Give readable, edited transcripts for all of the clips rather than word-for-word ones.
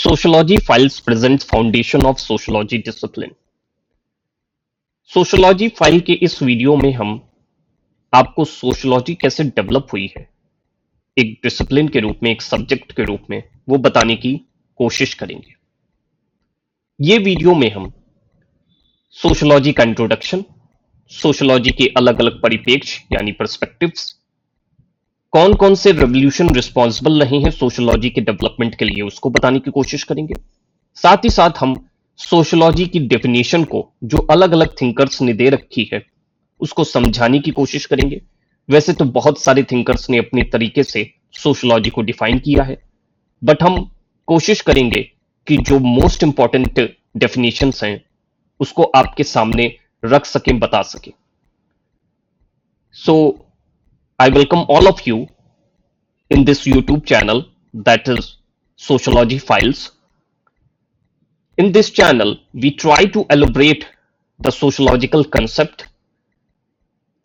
Sociology Files presents Foundation of Sociology Discipline। Sociology file के इस video में हम आपको सोशोलॉजी कैसे डेवलप हुई है एक डिसिप्लिन के रूप में, एक सब्जेक्ट के रूप में, वो बताने की कोशिश करेंगे। ये वीडियो में हम सोशोलॉजी का इंट्रोडक्शन, सोशोलॉजी के अलग अलग परिप्रेक्ष्य यानी पर्सपेक्टिव्स, कौन कौन से रेवोल्यूशन रिस्पॉन्सिबल रहे हैं सोशोलॉजी के डेवलपमेंट के लिए, उसको बताने की कोशिश करेंगे। साथ ही साथ हम सोशोलॉजी की डेफिनेशन को जो अलग अलग थिंकर्स ने दे रखी है उसको समझाने की कोशिश करेंगे। वैसे तो बहुत सारे थिंकर्स ने अपने तरीके से सोशोलॉजी को डिफाइन किया है, बट हम कोशिश करेंगे कि जो मोस्ट इंपॉर्टेंट डेफिनेशंस हैं उसको आपके सामने रख सकें, बता सकें। सो I welcome all of you in this YouTube channel that is Sociology Files. In this channel, we try to elaborate the sociological concept,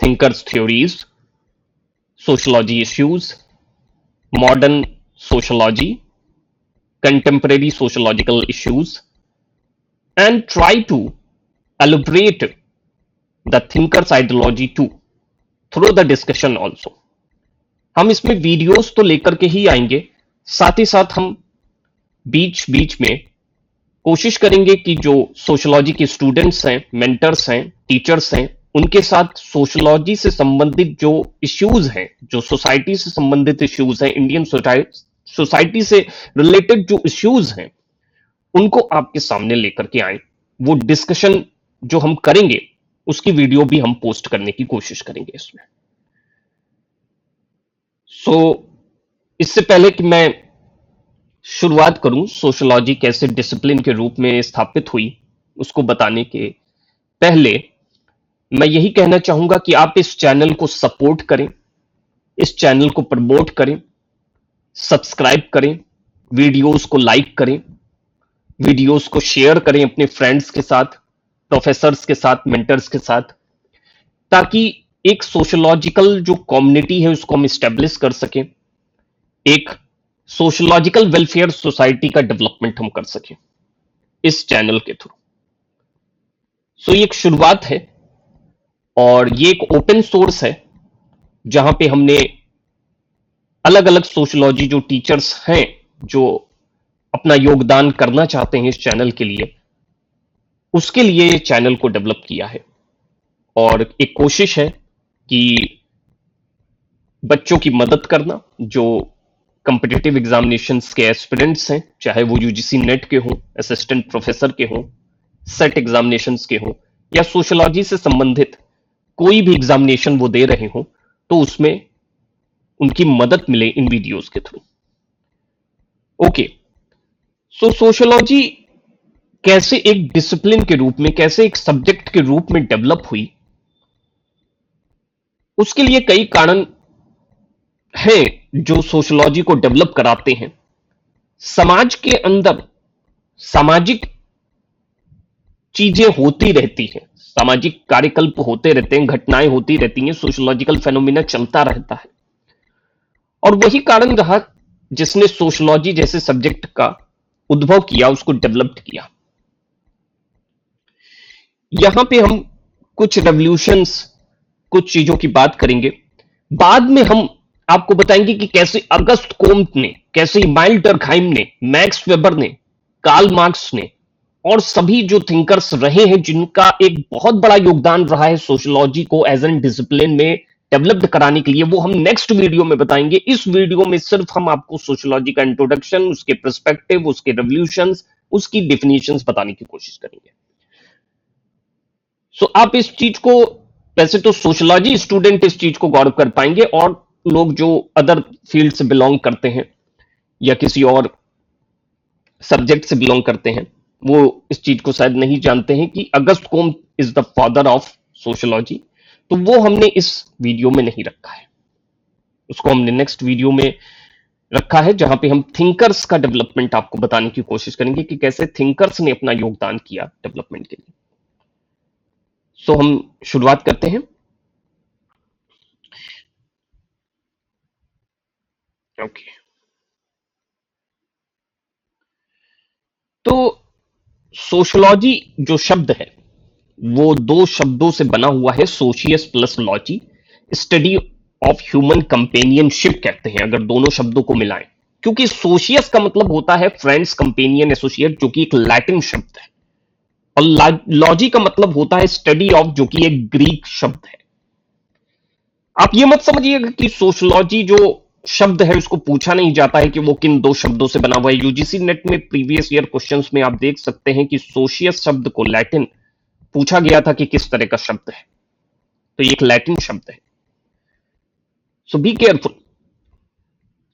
thinkers' theories, sociology issues, modern sociology, contemporary sociological issues, and try to elaborate the thinkers' ideology too through the discussion also. हम इसमें videos तो लेकर के ही आएंगे, साथ ही साथ हम बीच बीच में कोशिश करेंगे कि जो सोशोलॉजी के स्टूडेंट्स हैं, मेंटर्स हैं, टीचर्स हैं, उनके साथ सोशोलॉजी से संबंधित जो इश्यूज हैं, जो सोसाइटी से संबंधित इश्यूज हैं, इंडियन सोसाइटी से रिलेटेड जो इश्यूज हैं, उनको आपके सामने लेकर के आए। वो डिस्कशन जो हम करेंगे उसकी वीडियो भी हम पोस्ट करने की कोशिश करेंगे इसमें। इससे पहले कि मैं शुरुआत करूं सोशोलॉजी कैसे डिसिप्लिन के रूप में स्थापित हुई उसको बताने के पहले मैं यही कहना चाहूंगा कि आप इस चैनल को सपोर्ट करें, इस चैनल को प्रमोट करें, सब्सक्राइब करें, वीडियोस को लाइक करें, वीडियोस को शेयर करें अपने फ्रेंड्स के साथ, प्रोफेसर्स के साथ, मेंटर्स के साथ, ताकि एक सोशोलॉजिकल जो कम्युनिटी है उसको हम स्टैब्लिश कर सकें, एक सोशोलॉजिकल वेलफेयर सोसाइटी का डेवलपमेंट हम कर सकें इस चैनल के थ्रू। ये एक शुरुआत है और ये एक ओपन सोर्स है जहां पे हमने अलग अलग सोशोलॉजी जो टीचर्स हैं जो अपना योगदान करना चाहते हैं इस चैनल के लिए, उसके लिए चैनल को डेवलप किया है। और एक कोशिश है कि बच्चों की मदद करना जो कॉम्पिटिटिव एग्जामिनेशंस के एस्पिरेंट्स हैं, चाहे वो यूजीसी नेट के हों, असिस्टेंट प्रोफेसर के हों, सेट एग्जामिनेशंस के हों, या सोशोलॉजी से संबंधित कोई भी एग्जामिनेशन वो दे रहे हों, तो उसमें उनकी मदद मिले इन वीडियोस के थ्रू। ओके, सोशोलॉजी कैसे एक डिसिप्लिन के रूप में, कैसे एक सब्जेक्ट के रूप में डेवलप हुई, उसके लिए कई कारण हैं जो सोशोलॉजी को डेवलप कराते हैं। समाज के अंदर सामाजिक चीजें होती रहती हैं, सामाजिक कार्यकल्प होते रहते हैं, घटनाएं होती रहती हैं, सोशोलॉजिकल फेनोमेना चलता रहता है। और वही कारण रहा जिसने सोशोलॉजी जैसे सब्जेक्ट का उद्भव किया, उसको डेवलप किया। यहां पे हम कुछ रेवोल्यूशंस, कुछ चीजों की बात करेंगे। बाद में हम आपको बताएंगे कि कैसे अगस्त कोम्ट ने, कैसे इमाइल डर्कहाइम ने, मैक्स वेबर ने, कार्ल मार्क्स ने और सभी जो थिंकर्स रहे हैं जिनका एक बहुत बड़ा योगदान रहा है सोशोलॉजी को एज एन डिसिप्लिन में डेवलप्ड कराने के लिए, वो हम नेक्स्ट वीडियो में बताएंगे। इस वीडियो में सिर्फ हम आपको सोशोलॉजी का इंट्रोडक्शन, उसके पर्सपेक्टिव, उसके रेवोल्यूशंस, उसकी डेफिनेशंस बताने की कोशिश करेंगे। आप इस चीज को, वैसे तो सोशोलॉजी स्टूडेंट इस चीज को गौर कर पाएंगे, और लोग जो अदर फील्ड से बिलोंग करते हैं या किसी और सब्जेक्ट से बिलोंग करते हैं, वो इस चीज को शायद नहीं जानते हैं कि Auguste Comte is the father of sociology. तो वो हमने इस वीडियो में नहीं रखा है, उसको हमने नेक्स्ट वीडियो में रखा है जहां पे हम थिंकर्स का डेवलपमेंट आपको बताने की कोशिश करेंगे कि कैसे थिंकर्स ने अपना योगदान किया डेवलपमेंट के लिए। हम शुरुआत करते हैं। ओके, तो सोशलॉजी जो शब्द है वो दो शब्दों से बना हुआ है, socius plus logy. Study of human companionship कहते हैं अगर दोनों शब्दों को मिलाएं, क्योंकि सोशियस का मतलब होता है फ्रेंड्स, कंपेनियन, एसोसिएट, जो कि एक लैटिन शब्द है, और लॉजी का मतलब होता है स्टडी ऑफ, जो कि एक ग्रीक शब्द है। आप ये मत समझिएगा कि सोशलॉजी जो शब्द है उसको पूछा नहीं जाता है कि वो किन दो शब्दों से बना हुआ है। यूजीसी नेट में प्रीवियस ईयर क्वेश्चंस में आप देख सकते हैं कि सोशियस शब्द को लैटिन पूछा गया था कि किस तरह का शब्द है, तो ये एक लैटिन शब्द है। सो बी केयरफुल।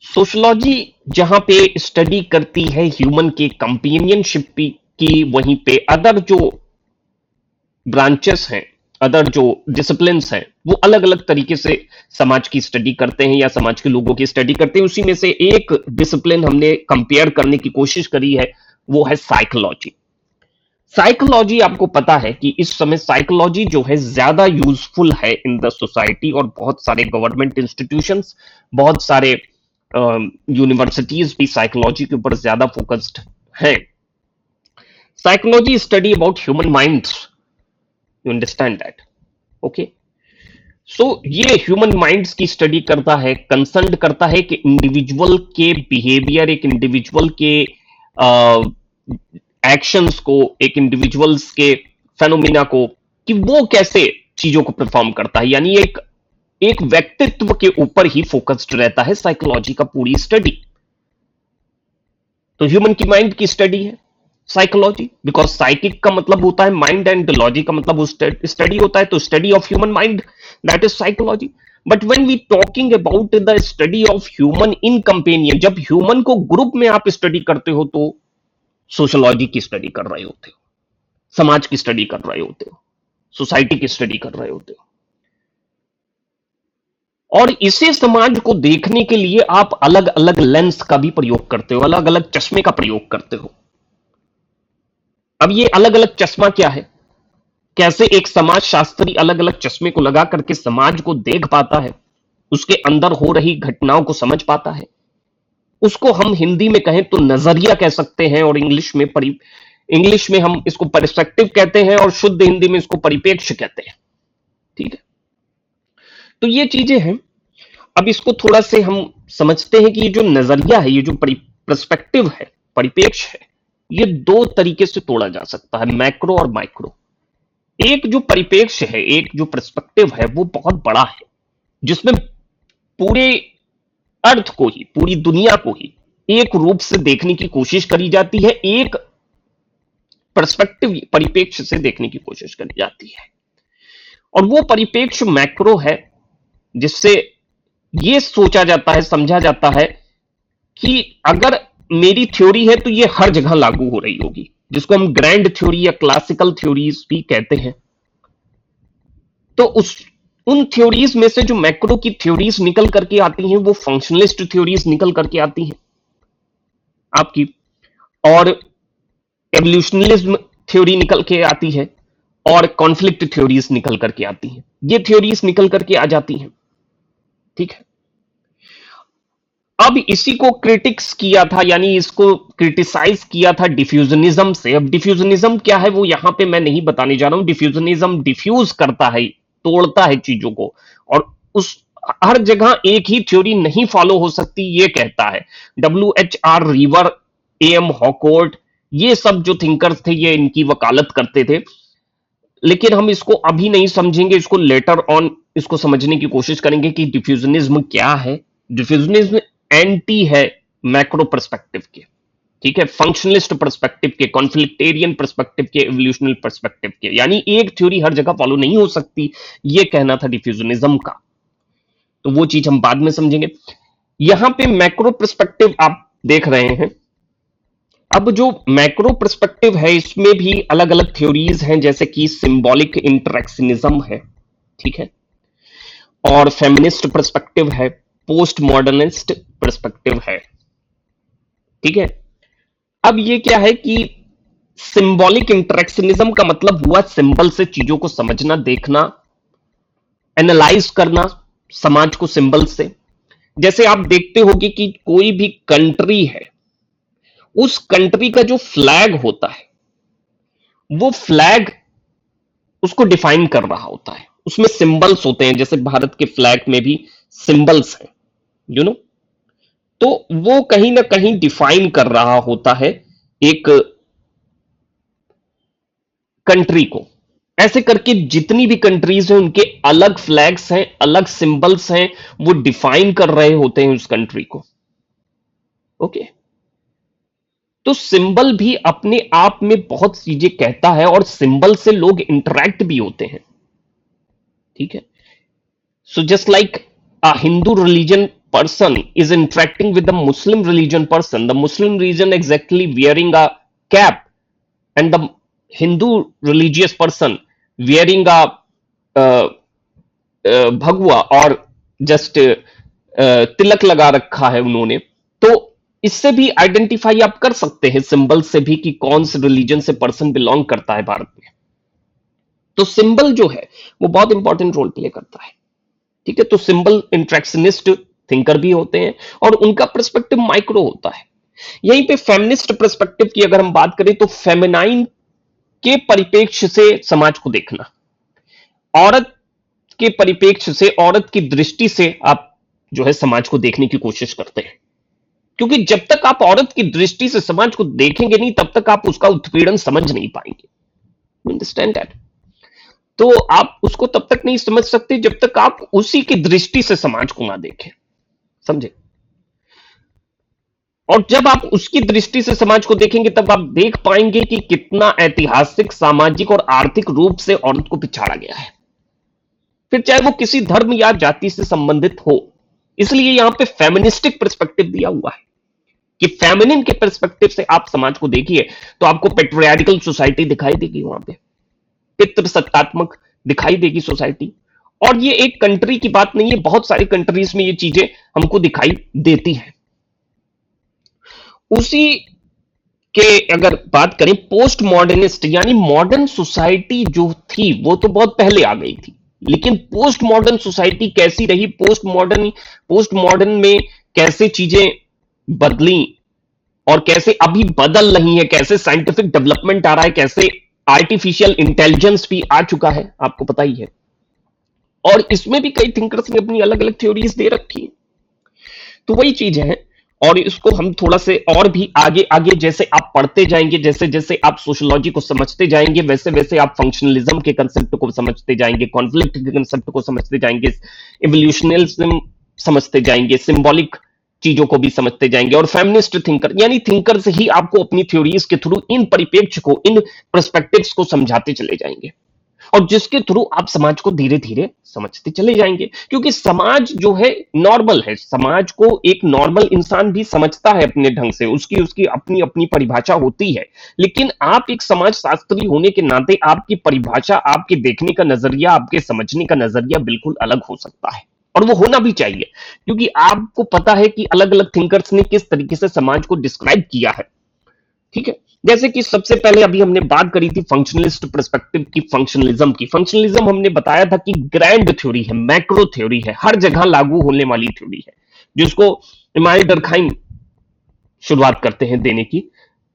सोशलॉजी जहां पे स्टडी करती है ह्यूमन के कंपेनियनशिप की, वहीं पे अदर जो ब्रांचेस हैं, अदर जो डिसिप्लिन्स हैं, वो अलग अलग तरीके से समाज की स्टडी करते हैं या समाज के लोगों की स्टडी करते हैं। उसी में से एक डिसिप्लिन हमने कंपेयर करने की कोशिश करी है, वो है साइकोलॉजी। साइकोलॉजी, आपको पता है कि इस समय साइकोलॉजी जो है ज्यादा यूजफुल है इन द सोसाइटी, और बहुत सारे गवर्नमेंट इंस्टीट्यूशंस, बहुत सारे यूनिवर्सिटीज भी साइकोलॉजी के ऊपर ज्यादा फोकस्ड है। Psychology study about human minds, you understand that? Okay, so ये ह्यूमन माइंड्स की स्टडी करता है, कंसर्न करता है कि इंडिविजुअल के बिहेवियर, एक इंडिविजुअल के एक्शंस को, एक इंडिविजुअल्स के फेनोमिना को, कि वो कैसे चीजों को परफॉर्म करता है, यानी एक व्यक्तित्व के ऊपर ही फोकस्ड रहता है साइकोलॉजी का पूरी स्टडी। तो ह्यूमन की माइंड की स्टडी है साइकोलॉजी, बिकॉज साइकिक का मतलब होता है माइंड एंड लॉजी का मतलब स्टडी होता है, तो study of human mind, that is psychology. But when we talking about the study of human in companion, जब ह्यूमन को ग्रुप में आप स्टडी करते हो तो सोशलॉजी की स्टडी कर रहे होते हो, समाज की स्टडी कर रहे होते हो, सोसाइटी की स्टडी कर रहे होते हो। और इसे समाज को देखने के लिए आप अलग अलग लेंस का भी प्रयोग करते हो, अलग अलग चश्मे का प्रयोग करते हो। अब ये अलग अलग चश्मा क्या है, कैसे एक समाज शास्त्री अलग अलग चश्मे को लगा करके समाज को देख पाता है, उसके अंदर हो रही घटनाओं को समझ पाता है, उसको हम हिंदी में कहें तो नजरिया कह सकते हैं, और इंग्लिश में हम इसको पर्सपेक्टिव कहते हैं, और शुद्ध हिंदी में इसको परिपेक्ष कहते हैं। ठीक है, तो ये चीजें हैं। अब इसको थोड़ा से हम समझते हैं कि ये जो नजरिया है, ये जो पर्सपेक्टिव है, परिपेक्ष है, ये दो तरीके से तोड़ा जा सकता है, मैक्रो और माइक्रो। एक जो परिपेक्ष है, एक जो पर्सपेक्टिव है, वो बहुत बड़ा है, जिसमें पूरे अर्थ को ही, पूरी दुनिया को ही एक रूप से देखने की कोशिश करी जाती है, एक पर्सपेक्टिव, परिपेक्ष से देखने की कोशिश करी जाती है। और वो परिपेक्ष मैक्रो है, जिससे ये सोचा जाता है, समझा जाता है कि अगर मेरी थ्योरी है तो ये हर जगह लागू हो रही होगी, जिसको हम ग्रैंड थ्योरी या क्लासिकल थ्योरीज भी कहते हैं। तो उन थ्योरीज में से जो मैक्रो की थ्योरीज निकल करके आती हैं, वो फंक्शनलिस्ट थ्योरीज निकल करके आती हैं आपकी, और एवोल्यूशनलिज्म थ्योरी निकल के आती है, और कॉन्फ्लिक्ट थ्योरीज निकल करके आती हैं। ये थ्योरीज निकल करके आ जाती हैं। ठीक है, अब इसी को क्रिटिक्स किया था, यानी इसको क्रिटिसाइज किया था डिफ्यूजनिज्म से। अब डिफ्यूजनिज्म क्या है वो यहां पे मैं नहीं बताने जा रहा हूं। डिफ्यूजनिज्म डिफ्यूज करता है, तोड़ता है चीजों को, और उस हर जगह एक ही थ्योरी नहीं फॉलो हो सकती, ये कहता है। WHR रीवर, AM हॉकवर्ट, ये सब जो थिंकर्स थे, ये इनकी वकालत करते थे। लेकिन हम इसको अभी नहीं समझेंगे, इसको लेटर ऑन इसको समझने की कोशिश करेंगे कि डिफ्यूजनिज्म क्या है। डिफ्यूजनिज्म एंटी है मैक्रो पर्सपेक्टिव के, ठीक है, फंक्शनलिस्ट पर्सपेक्टिव के, कॉन्फ्लिक्टेरियन पर्सपेक्टिव के, एवोल्यूशनल पर्सपेक्टिव के, यानी एक थ्योरी हर जगह फॉलो नहीं हो सकती, ये कहना था डिफ्यूजनिज्म का। तो वो चीज हम बाद में समझेंगे। यहां पे मैक्रो पर्सपेक्टिव आप देख रहे हैं। अब जो मैक्रो पर्सपेक्टिव है, इसमें भी अलग अलग थ्योरीज हैं, जैसे कि सिंबॉलिक इंटरेक्शनिज्म है, ठीक है, और फेमिनिस्ट पर्सपेक्टिव है, पोस्ट मॉडर्निस्ट पर्सपेक्टिव है। ठीक है, अब ये क्या है कि सिंबॉलिक इंटरेक्शनिज्म का मतलब हुआ सिंबल से चीजों को समझना, देखना, एनालाइज करना समाज को सिंबल से। जैसे आप देखते होंगे कि कोई भी कंट्री है, उस कंट्री का जो फ्लैग होता है, वो फ्लैग उसको डिफाइन कर रहा होता है। उसमें सिंबल्स होते हैं, जैसे भारत के फ्लैग में भी सिंबल्स हैं, यू नो। तो वो कहीं ना कहीं डिफाइन कर रहा होता है एक कंट्री को। ऐसे करके जितनी भी कंट्रीज हैं उनके अलग फ्लैग्स हैं, अलग सिंबल्स हैं, वो डिफाइन कर रहे होते हैं उस कंट्री को। ओके। तो सिंबल भी अपने आप में बहुत चीजें कहता है, और सिंबल से लोग इंटरेक्ट भी होते हैं। ठीक है। So just like a Hindu religion person is interacting with the Muslim religion person, the Muslim religion exactly wearing a cap, and the Hindu religious person wearing a uh, भगवा और just तिलक लगा रखा है उन्होंने, तो इससे भी आइडेंटिफाई आप कर सकते हैं सिंबल से भी कि कौन से रिलीजन से पर्सन बिलोंग करता है भारत में। तो सिंबल जो है वो बहुत इंपॉर्टेंट रोल प्ले करता है। ठीक है। तो सिंबल इंट्रैक्शनिस्ट थिंकर भी होते हैं, और उनका पर्सपेक्टिव माइक्रो होता है। यहीं पे फेमिनिस्ट पर्सपेक्टिव की अगर हम बात करें, तो फेमिनाइन के परिप्रेक्ष्य से समाज को देखना, औरत के परिप्रेक्ष्य से, औरत की दृष्टि से आप जो है समाज को देखने की कोशिश करते हैं। क्योंकि जब तक आप औरत की दृष्टि से समाज को देखेंगे नहीं, तब तक आप उसका उत्पीड़न समझ नहीं पाएंगे। Understand that? तो आप उसको तब तक नहीं समझ सकते जब तक आप उसी की दृष्टि से समाज को ना देखें। समझे? और जब आप उसकी दृष्टि से समाज को देखेंगे, तब आप देख पाएंगे कि कितना ऐतिहासिक, सामाजिक और आर्थिक रूप से औरत को पिछाड़ा गया है, फिर चाहे वो किसी धर्म या जाति से संबंधित हो। इसलिए यहां पे फेमिनिस्टिक पर्सपेक्टिव दिया हुआ है कि फेमिनिन के पर्सपेक्टिव से आप समाज को देखिए, तो आपको पेट्रियार्कल सोसाइटी दिखाई देगी, वहां पे पितृसत्तात्मक दिखाई देगी सोसाइटी। और ये एक कंट्री की बात नहीं है, बहुत सारी कंट्रीज में ये चीजें हमको दिखाई देती हैं। उसी के अगर बात करें, पोस्ट मॉडर्निस्ट यानी मॉडर्न सोसाइटी जो थी वो तो बहुत पहले आ गई थी, लेकिन पोस्ट मॉडर्न सोसाइटी कैसी रही, पोस्ट मॉडर्न में कैसे चीजें बदली और कैसे अभी बदल रही है, कैसे साइंटिफिक डेवलपमेंट आ रहा है, कैसे आर्टिफिशियल इंटेलिजेंस भी आ चुका है, आपको पता ही है। और इसमें भी कई थिंकर्स ने अपनी अलग अलग थ्योरीज दे रखी है। तो वही चीज है, और इसको हम थोड़ा से और भी आगे आगे जैसे आप पढ़ते जाएंगे, जैसे जैसे आप सोशियोलॉजी को समझते जाएंगे, वैसे वैसे आप फंक्शनलिज्म के कंसेप्ट को समझते जाएंगे, कॉन्फ्लिक्ट के कंसेप्ट को समझते जाएंगे, इवोल्यूशनलिज्म समझते जाएंगे, सिंबॉलिक चीजों को भी समझते जाएंगे, और फेमिनिस्ट थिंकर यानी थिंकर से ही आपको अपनी थ्योरीज के थ्रू इन परिप्रेक्ष्य को, इन पर्सपेक्टिव्स को समझाते चले जाएंगे, और जिसके थ्रू आप समाज को धीरे धीरे समझते चले जाएंगे। क्योंकि समाज जो है नॉर्मल है, समाज को एक नॉर्मल इंसान भी समझता है अपने ढंग से, उसकी उसकी अपनी अपनी परिभाषा होती है। लेकिन आप एक समाज शास्त्री होने के नाते आपकी परिभाषा, आपके देखने का नजरिया, आपके समझने का नजरिया बिल्कुल अलग हो सकता है, और वो होना भी चाहिए, क्योंकि आपको पता है कि अलग अलग थिंकर्स ने किस तरीके से समाज को डिस्क्राइब किया है। ठीक है। जैसे कि सबसे पहले अभी हमने बात करी थी फंक्शनलिस्ट पर्सपेक्टिव की, फंक्शनलिज्म की। फंक्शनलिज्म हमने बताया था कि ग्रैंड थ्योरी है, मैक्रो थ्योरी है, हर जगह लागू होने वाली थ्योरी है, जिसको इमानुएल डर्कहाइम शुरुआत करते हैं देने की,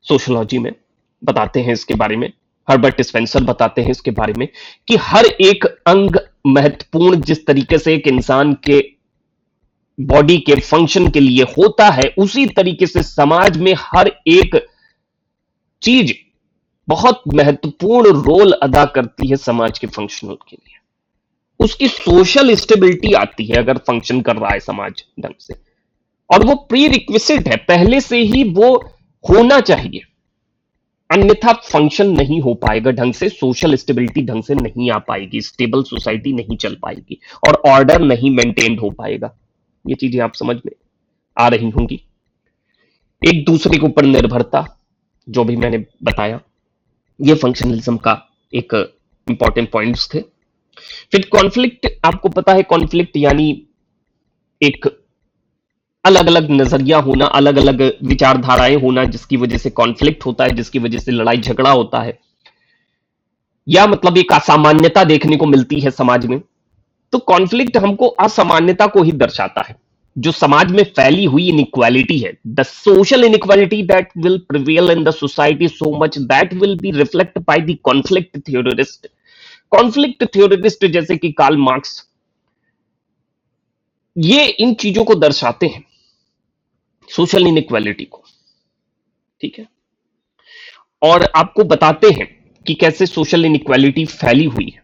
सोशियोलॉजी में बताते हैं इसके बारे में, हर्बर्ट स्पेंसर बताते हैं इसके बारे में कि हर एक अंग महत्वपूर्ण जिस तरीके से एक इंसान के बॉडी के फंक्शन के लिए होता है, उसी तरीके से समाज में हर एक चीज बहुत महत्वपूर्ण रोल अदा करती है समाज के फंक्शनल के लिए। उसकी सोशल स्टेबिलिटी आती है अगर फंक्शन कर रहा है समाज ढंग से, और वो प्री रिक्विजिट है, पहले से ही वो होना चाहिए, अन्यथा फंक्शन नहीं हो पाएगा ढंग से, सोशल स्टेबिलिटी ढंग से नहीं आ पाएगी, स्टेबल सोसाइटी नहीं चल पाएगी, और ऑर्डर नहीं मेंटेन हो पाएगा। ये चीजें आप समझ में आ रही होंगी। एक दूसरे के ऊपर निर्भरता, जो भी मैंने बताया, ये फंक्शनलिज्म का एक इंपॉर्टेंट पॉइंट्स थे। फिर कॉन्फ्लिक्ट, आपको पता है कॉन्फ्लिक्ट यानी एक अलग अलग नजरिया होना, अलग अलग विचारधाराएं होना, जिसकी वजह से कॉन्फ्लिक्ट होता है, जिसकी वजह से लड़ाई झगड़ा होता है, या मतलब एक असामान्यता देखने को मिलती है समाज में। तो कॉन्फ्लिक्ट हमको असामान्यता को ही दर्शाता है। जो समाज में फैली हुई इनइक्वालिटी है, the social inequality that will prevail in the society so much that will be reflect by the conflict theorist. Conflict theorist जैसे कि कार्ल मार्क्स, ये इन चीजों को दर्शाते हैं, सोशल इनइक्वालिटी को, ठीक है, और आपको बताते हैं कि कैसे सोशल इनइक्वालिटी फैली हुई है।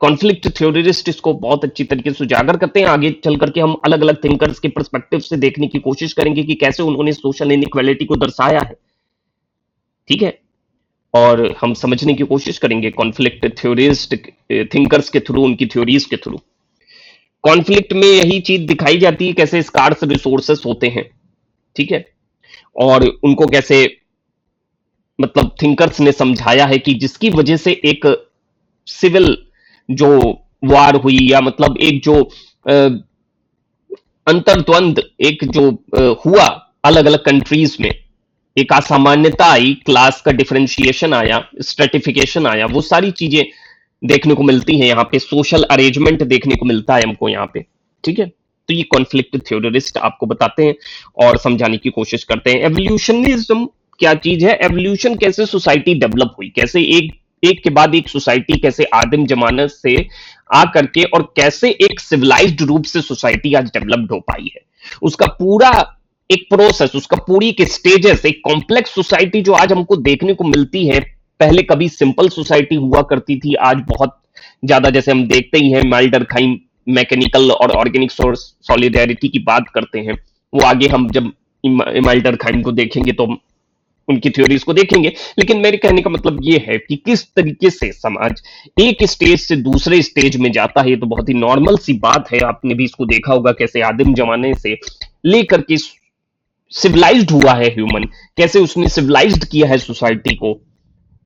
कॉन्फ्लिक्ट थ्योरिस्ट इसको बहुत अच्छी तरीके से उजागर करते हैं। आगे चल करके हम अलग अलग थिंकर्स के पर्सपेक्टिव से देखने की कोशिश करेंगे कि कैसे उन्होंने सोशल इनइक्वालिटी को दर्शाया है, ठीक है, और हम समझने की कोशिश करेंगे कॉन्फ्लिक्ट थ्योरिस्ट थिंकर्स के थ्रू, उनकी थ्योरीज के थ्रू। कॉन्फ्लिक्ट में यही चीज दिखाई जाती है, कैसे स्कार्स रिसोर्सेस होते हैं, ठीक है, और उनको कैसे मतलब थिंकर्स ने समझाया है कि जिसकी वजह से एक सिविल जो वार हुई, या मतलब एक जो अंतर्द्वंद एक जो हुआ अलग अलग कंट्रीज में, एक असामान्यता आई, क्लास का डिफरेंशिएशन आया, स्ट्रेटिफिकेशन आया, वो सारी चीजें देखने को मिलती हैं यहाँ पे, सोशल अरेंजमेंट देखने को मिलता है हमको यहाँ पे, ठीक है। तो ये कॉन्फ्लिक्ट थ्योरिस्ट आपको बताते हैं और समझाने की कोशिश करते हैं। एवोल्यूशनिज्म क्या चीज है, एवोल्यूशन कैसे सोसाइटी डेवलप हुई, कैसे एक एक के बाद एक सोसाइटी कैसे आदिम जमाने से आ करके और कैसे एक सिविलाइज्ड रूप से सोसाइटी आज डेवलप्ड हो पाई है, उसका पूरा एक प्रोसेस, उसका पूरी एक स्टेजेस, एक कॉम्प्लेक्स सोसाइटी जो आज हमको देखने को मिलती है। पहले कभी सिंपल सोसाइटी हुआ करती थी, आज बहुत ज्यादा, जैसे हम देखते ही हैं माइल्डरखाइम मैकेनिकल और ऑर्गेनिक सोर्स सॉलिडेरिटी की बात करते हैं, वो आगे हम जब माइल्डरखाइम को देखेंगे तो उनकी थ्योरीज को देखेंगे। लेकिन मेरे कहने का मतलब ये है कि किस तरीके से समाज एक स्टेज से दूसरे स्टेज में जाता है, ये तो बहुत ही नॉर्मल सी बात है। आपने भी इसको देखा होगा, कैसे आदिम जमाने से लेकर के सिविलाइज्ड हुआ है ह्यूमन, कैसे उसने सिविलाइज्ड किया है सोसाइटी को,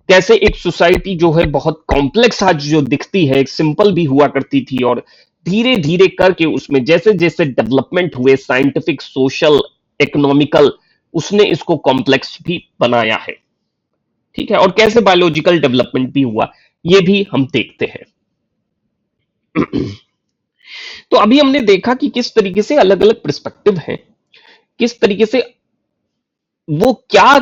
कैसे एक सोसाइटी जो है बहुत कॉम्प्लेक्स आज जो दिखती है, एक सिंपल भी हुआ करती थी, और धीरे धीरे करके उसमें जैसे जैसे डेवलपमेंट हुए, साइंटिफिक, सोशल, इकोनॉमिकल, उसने इसको कॉम्प्लेक्स भी बनाया है, ठीक है, और कैसे बायोलॉजिकल डेवलपमेंट भी हुआ, ये भी हम देखते हैं। तो अभी हमने देखा कि किस तरीके से अलग अलग पर्सपेक्टिव है, किस तरीके से वो क्या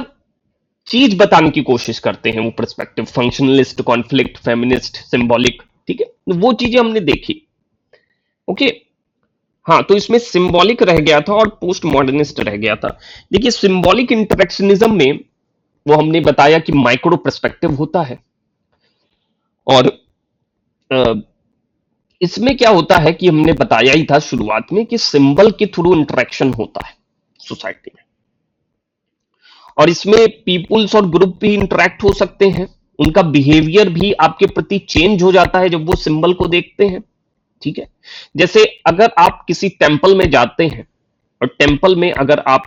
चीज बताने की कोशिश करते हैं, वो perspective, functionalist, conflict, feminist, symbolic, ठीक है, वो चीजें हमने देखी। ओके, हाँ, तो इसमें सिंबॉलिक रह गया था और पोस्ट मॉडर्निस्ट रह गया था। देखिए, सिंबॉलिक इंटरेक्शनिज्म में वो हमने बताया कि माइक्रो पर्सपेक्टिव होता है, और इसमें क्या होता है कि हमने बताया ही था शुरुआत में कि सिंबल के थ्रू इंटरेक्शन होता है सोसाइटी में, और इसमें पीपुल्स और ग्रुप भी इंटरेक्ट हो सकते हैं, उनका बिहेवियर भी आपके प्रति चेंज हो जाता है जब वो सिंबल को देखते हैं, ठीक है। जैसे अगर आप किसी टेंपल में जाते हैं और टेंपल में अगर आप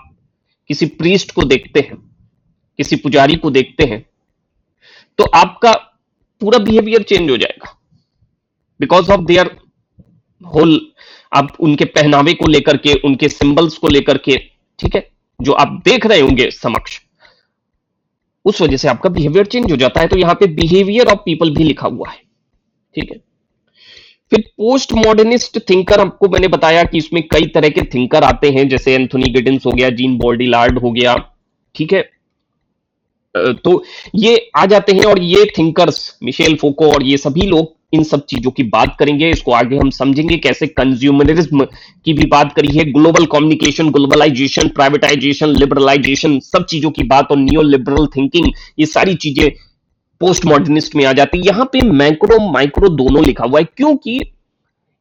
किसी प्रीस्ट को देखते हैं, किसी पुजारी को देखते हैं, तो आपका पूरा बिहेवियर चेंज हो जाएगा बिकॉज ऑफ देयर होल, आप उनके पहनावे को लेकर के, उनके सिंबल्स को लेकर के, ठीक है, जो आप देख रहे होंगे समक्ष, उस वजह से आपका बिहेवियर चेंज हो जाता है। तो यहां पे बिहेवियर ऑफ पीपल भी लिखा हुआ है, ठीक है। फिर पोस्ट मॉडर्निस्ट थिंकर, आपको मैंने बताया कि इसमें कई तरह के थिंकर आते हैं, जैसे एंथोनी गिडिंस हो गया, जीन बॉडिलार्ड हो गया, ठीक है, तो ये आ जाते हैं, और ये थिंकर्स, मिशेल फोको और ये सभी लोग इन सब चीजों की बात करेंगे। इसको आगे हम समझेंगे कैसे कंज्यूमरिज्म की भी बात करी है, global communication, globalisation, privatisation, liberalisation, सब चीजों की बात, और नियो लिबरल थिंकिंग, ये सारी चीजें पोस्ट मॉडर्निस्ट में आ जाती है। यहां पे मैक्रो माइक्रो दोनों लिखा हुआ है, क्योंकि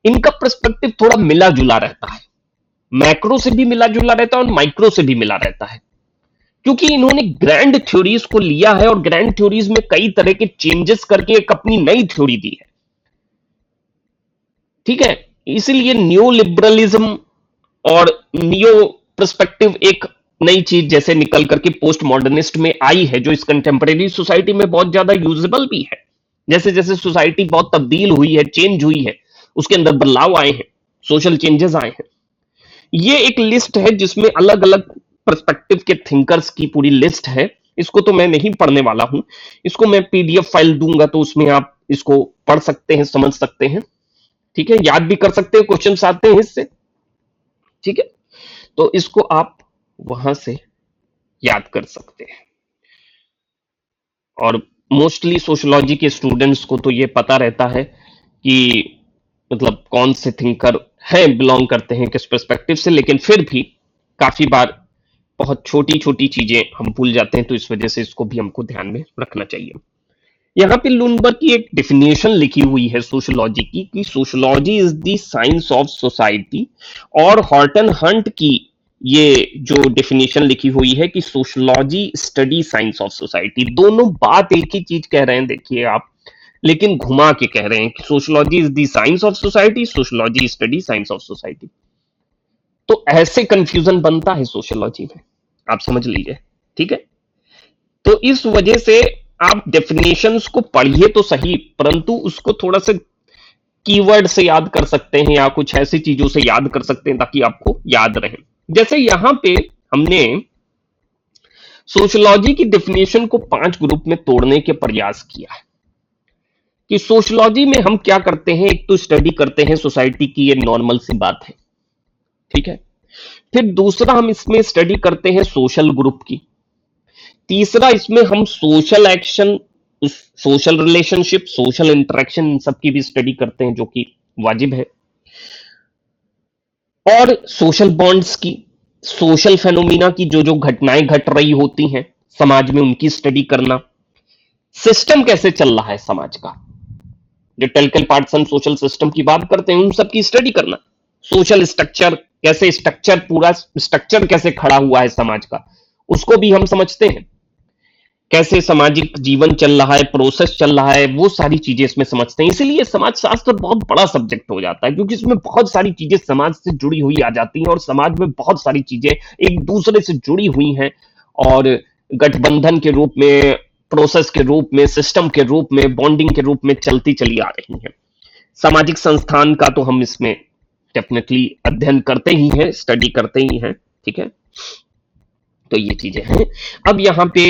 इनका पर्सपेक्टिव थोड़ा मिला जुला रहता है, मैक्रो से भी मिला जुला रहता है और माइक्रो से भी मिला रहता है, क्योंकि इन्होंने ग्रैंड थ्योरीज को लिया है और ग्रैंड थ्योरीज में कई तरह के चेंजेस करके एक अपनी नई थ्योरी दी है, ठीक है। इसीलिए न्यू लिबरलिज्म और नियो पर्सपेक्टिव एक नई चीज जैसे निकल करके पोस्ट मॉडर्निस्ट में आई है, जो इस कंटेम्परेरी सोसाइटी में बहुत ज्यादा यूजेबल भी है। जैसे जैसे सोसाइटी बहुत तब्दील हुई है, चेंज हुई है, उसके अंदर बदलाव आए हैं, सोशल चेंजेस आए हैं। ये एक लिस्ट है जिसमें अलग अलग पर्सपेक्टिव के थिंकर्स की पूरी लिस्ट है। इसको तो मैं नहीं पढ़ने वाला हूं, इसको मैं पीडीएफ फाइल दूंगा, तो उसमें आप इसको पढ़ सकते हैं, समझ सकते हैं, ठीक है, याद भी कर सकते हैं, क्वेश्चन आते हैं इससे। ठीक है, तो इसको आप वहां से याद कर सकते हैं। और मोस्टली सोशियोलॉजी के स्टूडेंट्स को तो ये पता रहता है कि मतलब कौन से थिंकर हैं, बिलोंग करते हैं किस पर्सपेक्टिव से, लेकिन फिर भी काफी बार बहुत छोटी छोटी चीजें हम भूल जाते हैं, तो इस वजह से इसको भी हमको ध्यान में रखना चाहिए। यहाँ पे लुनबर्ग की एक डेफिनेशन लिखी हुई है सोशियोलॉजी की कि sociology is the science of society, और हॉर्टन हंट की ये जो डेफिनेशन लिखी हुई है कि sociology study science of society. दोनों बात एक ही चीज कह रहे हैं, देखिए आप, लेकिन घुमा के कह रहे हैं कि sociology is the science of society, sociology study science of society. तो ऐसे कंफ्यूजन बनता है सोशियोलॉजी में, आप समझ लीजिए। ठीक है, तो इस वजह से आप डेफिनेशंस को पढ़िए तो सही, परंतु उसको थोड़ा सा कीवर्ड से याद कर सकते हैं या कुछ ऐसी चीजों से याद कर सकते हैं ताकि आपको याद रहे। जैसे यहां पे हमने सोशियोलॉजी की डेफिनेशन को 5 ग्रुप में तोड़ने के प्रयास किया है कि सोशियोलॉजी में हम क्या करते हैं। एक तो स्टडी करते हैं सोसाइटी की, ये नॉर्मल सी बात है, ठीक है। फिर दूसरा हम इसमें स्टडी करते हैं सोशल ग्रुप की। तीसरा इसमें हम social action, social relationship, social interaction, इन सब की भी स्टडी करते हैं जो कि वाजिब है। और सोशल बॉन्ड्स की, सोशल फेनोमिना की, जो जो घटनाएं घट रही होती हैं समाज में, उनकी स्टडी करना। सिस्टम कैसे चल रहा है समाज का, जो टेल्कल पार्टसन सोशल सिस्टम की बात करते हैं, उन सब की स्टडी करना। सोशल स्ट्रक्चर, कैसे स्ट्रक्चर, पूरा स्ट्रक्चर कैसे खड़ा हुआ है समाज का, उसको भी हम समझते हैं। कैसे सामाजिक जीवन चल रहा है, प्रोसेस चल रहा है, वो सारी चीजें इसमें समझते हैं। इसीलिए समाज शास्त्र बहुत बड़ा सब्जेक्ट हो जाता है, क्योंकि इसमें बहुत सारी चीजें समाज से जुड़ी हुई आ जाती हैं, और समाज में बहुत सारी चीजें एक दूसरे से जुड़ी हुई हैं, और गठबंधन के रूप में, प्रोसेस के रूप में, सिस्टम के रूप में, बॉन्डिंग के रूप में चलती चली आ रही हैं। सामाजिक संस्थान का तो हम इसमें डेफिनेटली अध्ययन करते ही हैं, स्टडी करते ही हैं, ठीक है। तो ये चीजें हैं। अब यहाँ पे